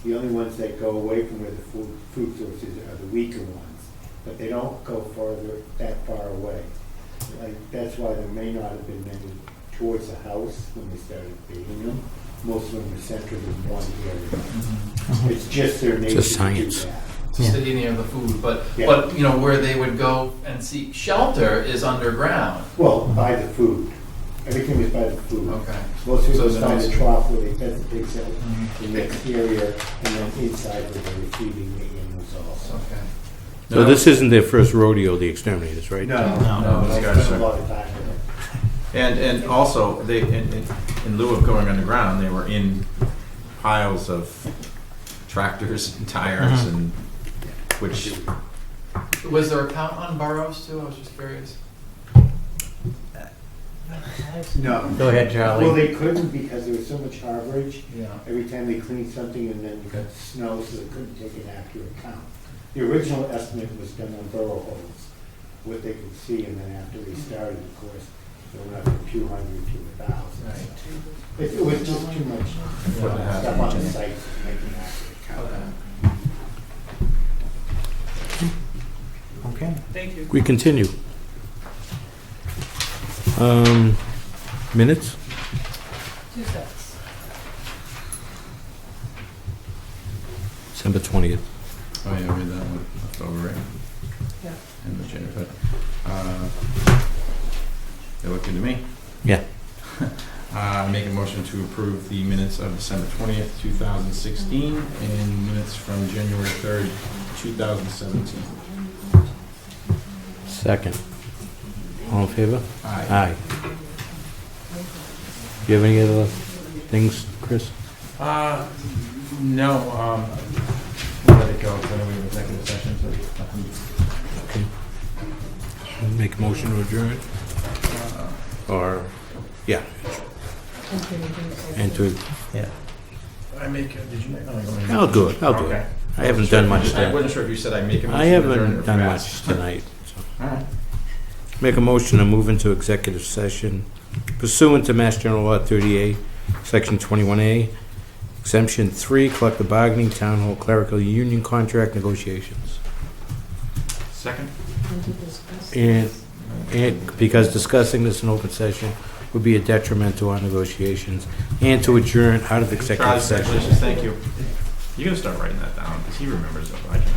the only ones that go away from where the food source is are the weaker ones, but they don't go that far away. That's why there may not have been many towards the house when they started feeding them. Most of them are centered in one area. It's just their nature Just to science. do that. to Yeah. stay near the food, but, Yeah. you know, where they would go and seek shelter is underground. Well, by the food. Everything is by the food. Okay. Most people So then find it's- the trough where they fed the pigs out, Mhm. in the exterior, and then inside where they were feeding the animals also. Okay. So this isn't their first rodeo, the exterminators, right? No, No, these I guys spent a are- lot of time with it. And also, they, in lieu of going underground, they were in piles of tractors and tires and, which, Was there a count on burrows too? I was just curious. No. Go ahead, Well, Charlie. they couldn't because there was so much harborage. Yeah. Every time they cleaned something and then you got snow, so they couldn't take an accurate count. The original estimate was done on burrow holes, what they could see, and then after they started, of course, they went up from a few hundred to 1,000. Right. It was just too much Yeah. stuff on the site to make an accurate count. Okay. Thank you. We continue. Minutes? 2 sets. December 20th. oh yeah, I read that one left over, right? Yeah. And the January, they look good to me. Yeah. Make a motion to approve the minutes of December 20th, 2016, and minutes from January 3rd, 2017. Second. All in favor? Aye. Aye. Do you have any other things, Chris? No, we'll let it go, so then we have executive session, so nothing. Okay. Make a motion to adjourn? Or, yeah, and to, I make, did you make? I'll do it, I'll do it. Okay. I haven't done much I tonight. wasn't sure if you said I make a motion I to adjourn or haven't done pass. much tonight. So. All right. Make a motion to move into executive session pursuant to Mass General Law 38, Section 21A, Exemption 3, collective bargaining, town hall clerical union contract negotiations. Second? And because discussing this in open session would be a detriment to our negotiations, and to adjourn out of executive Charlie, session. congratulations, thank you. You're gonna start writing that down, because he remembers it, I can.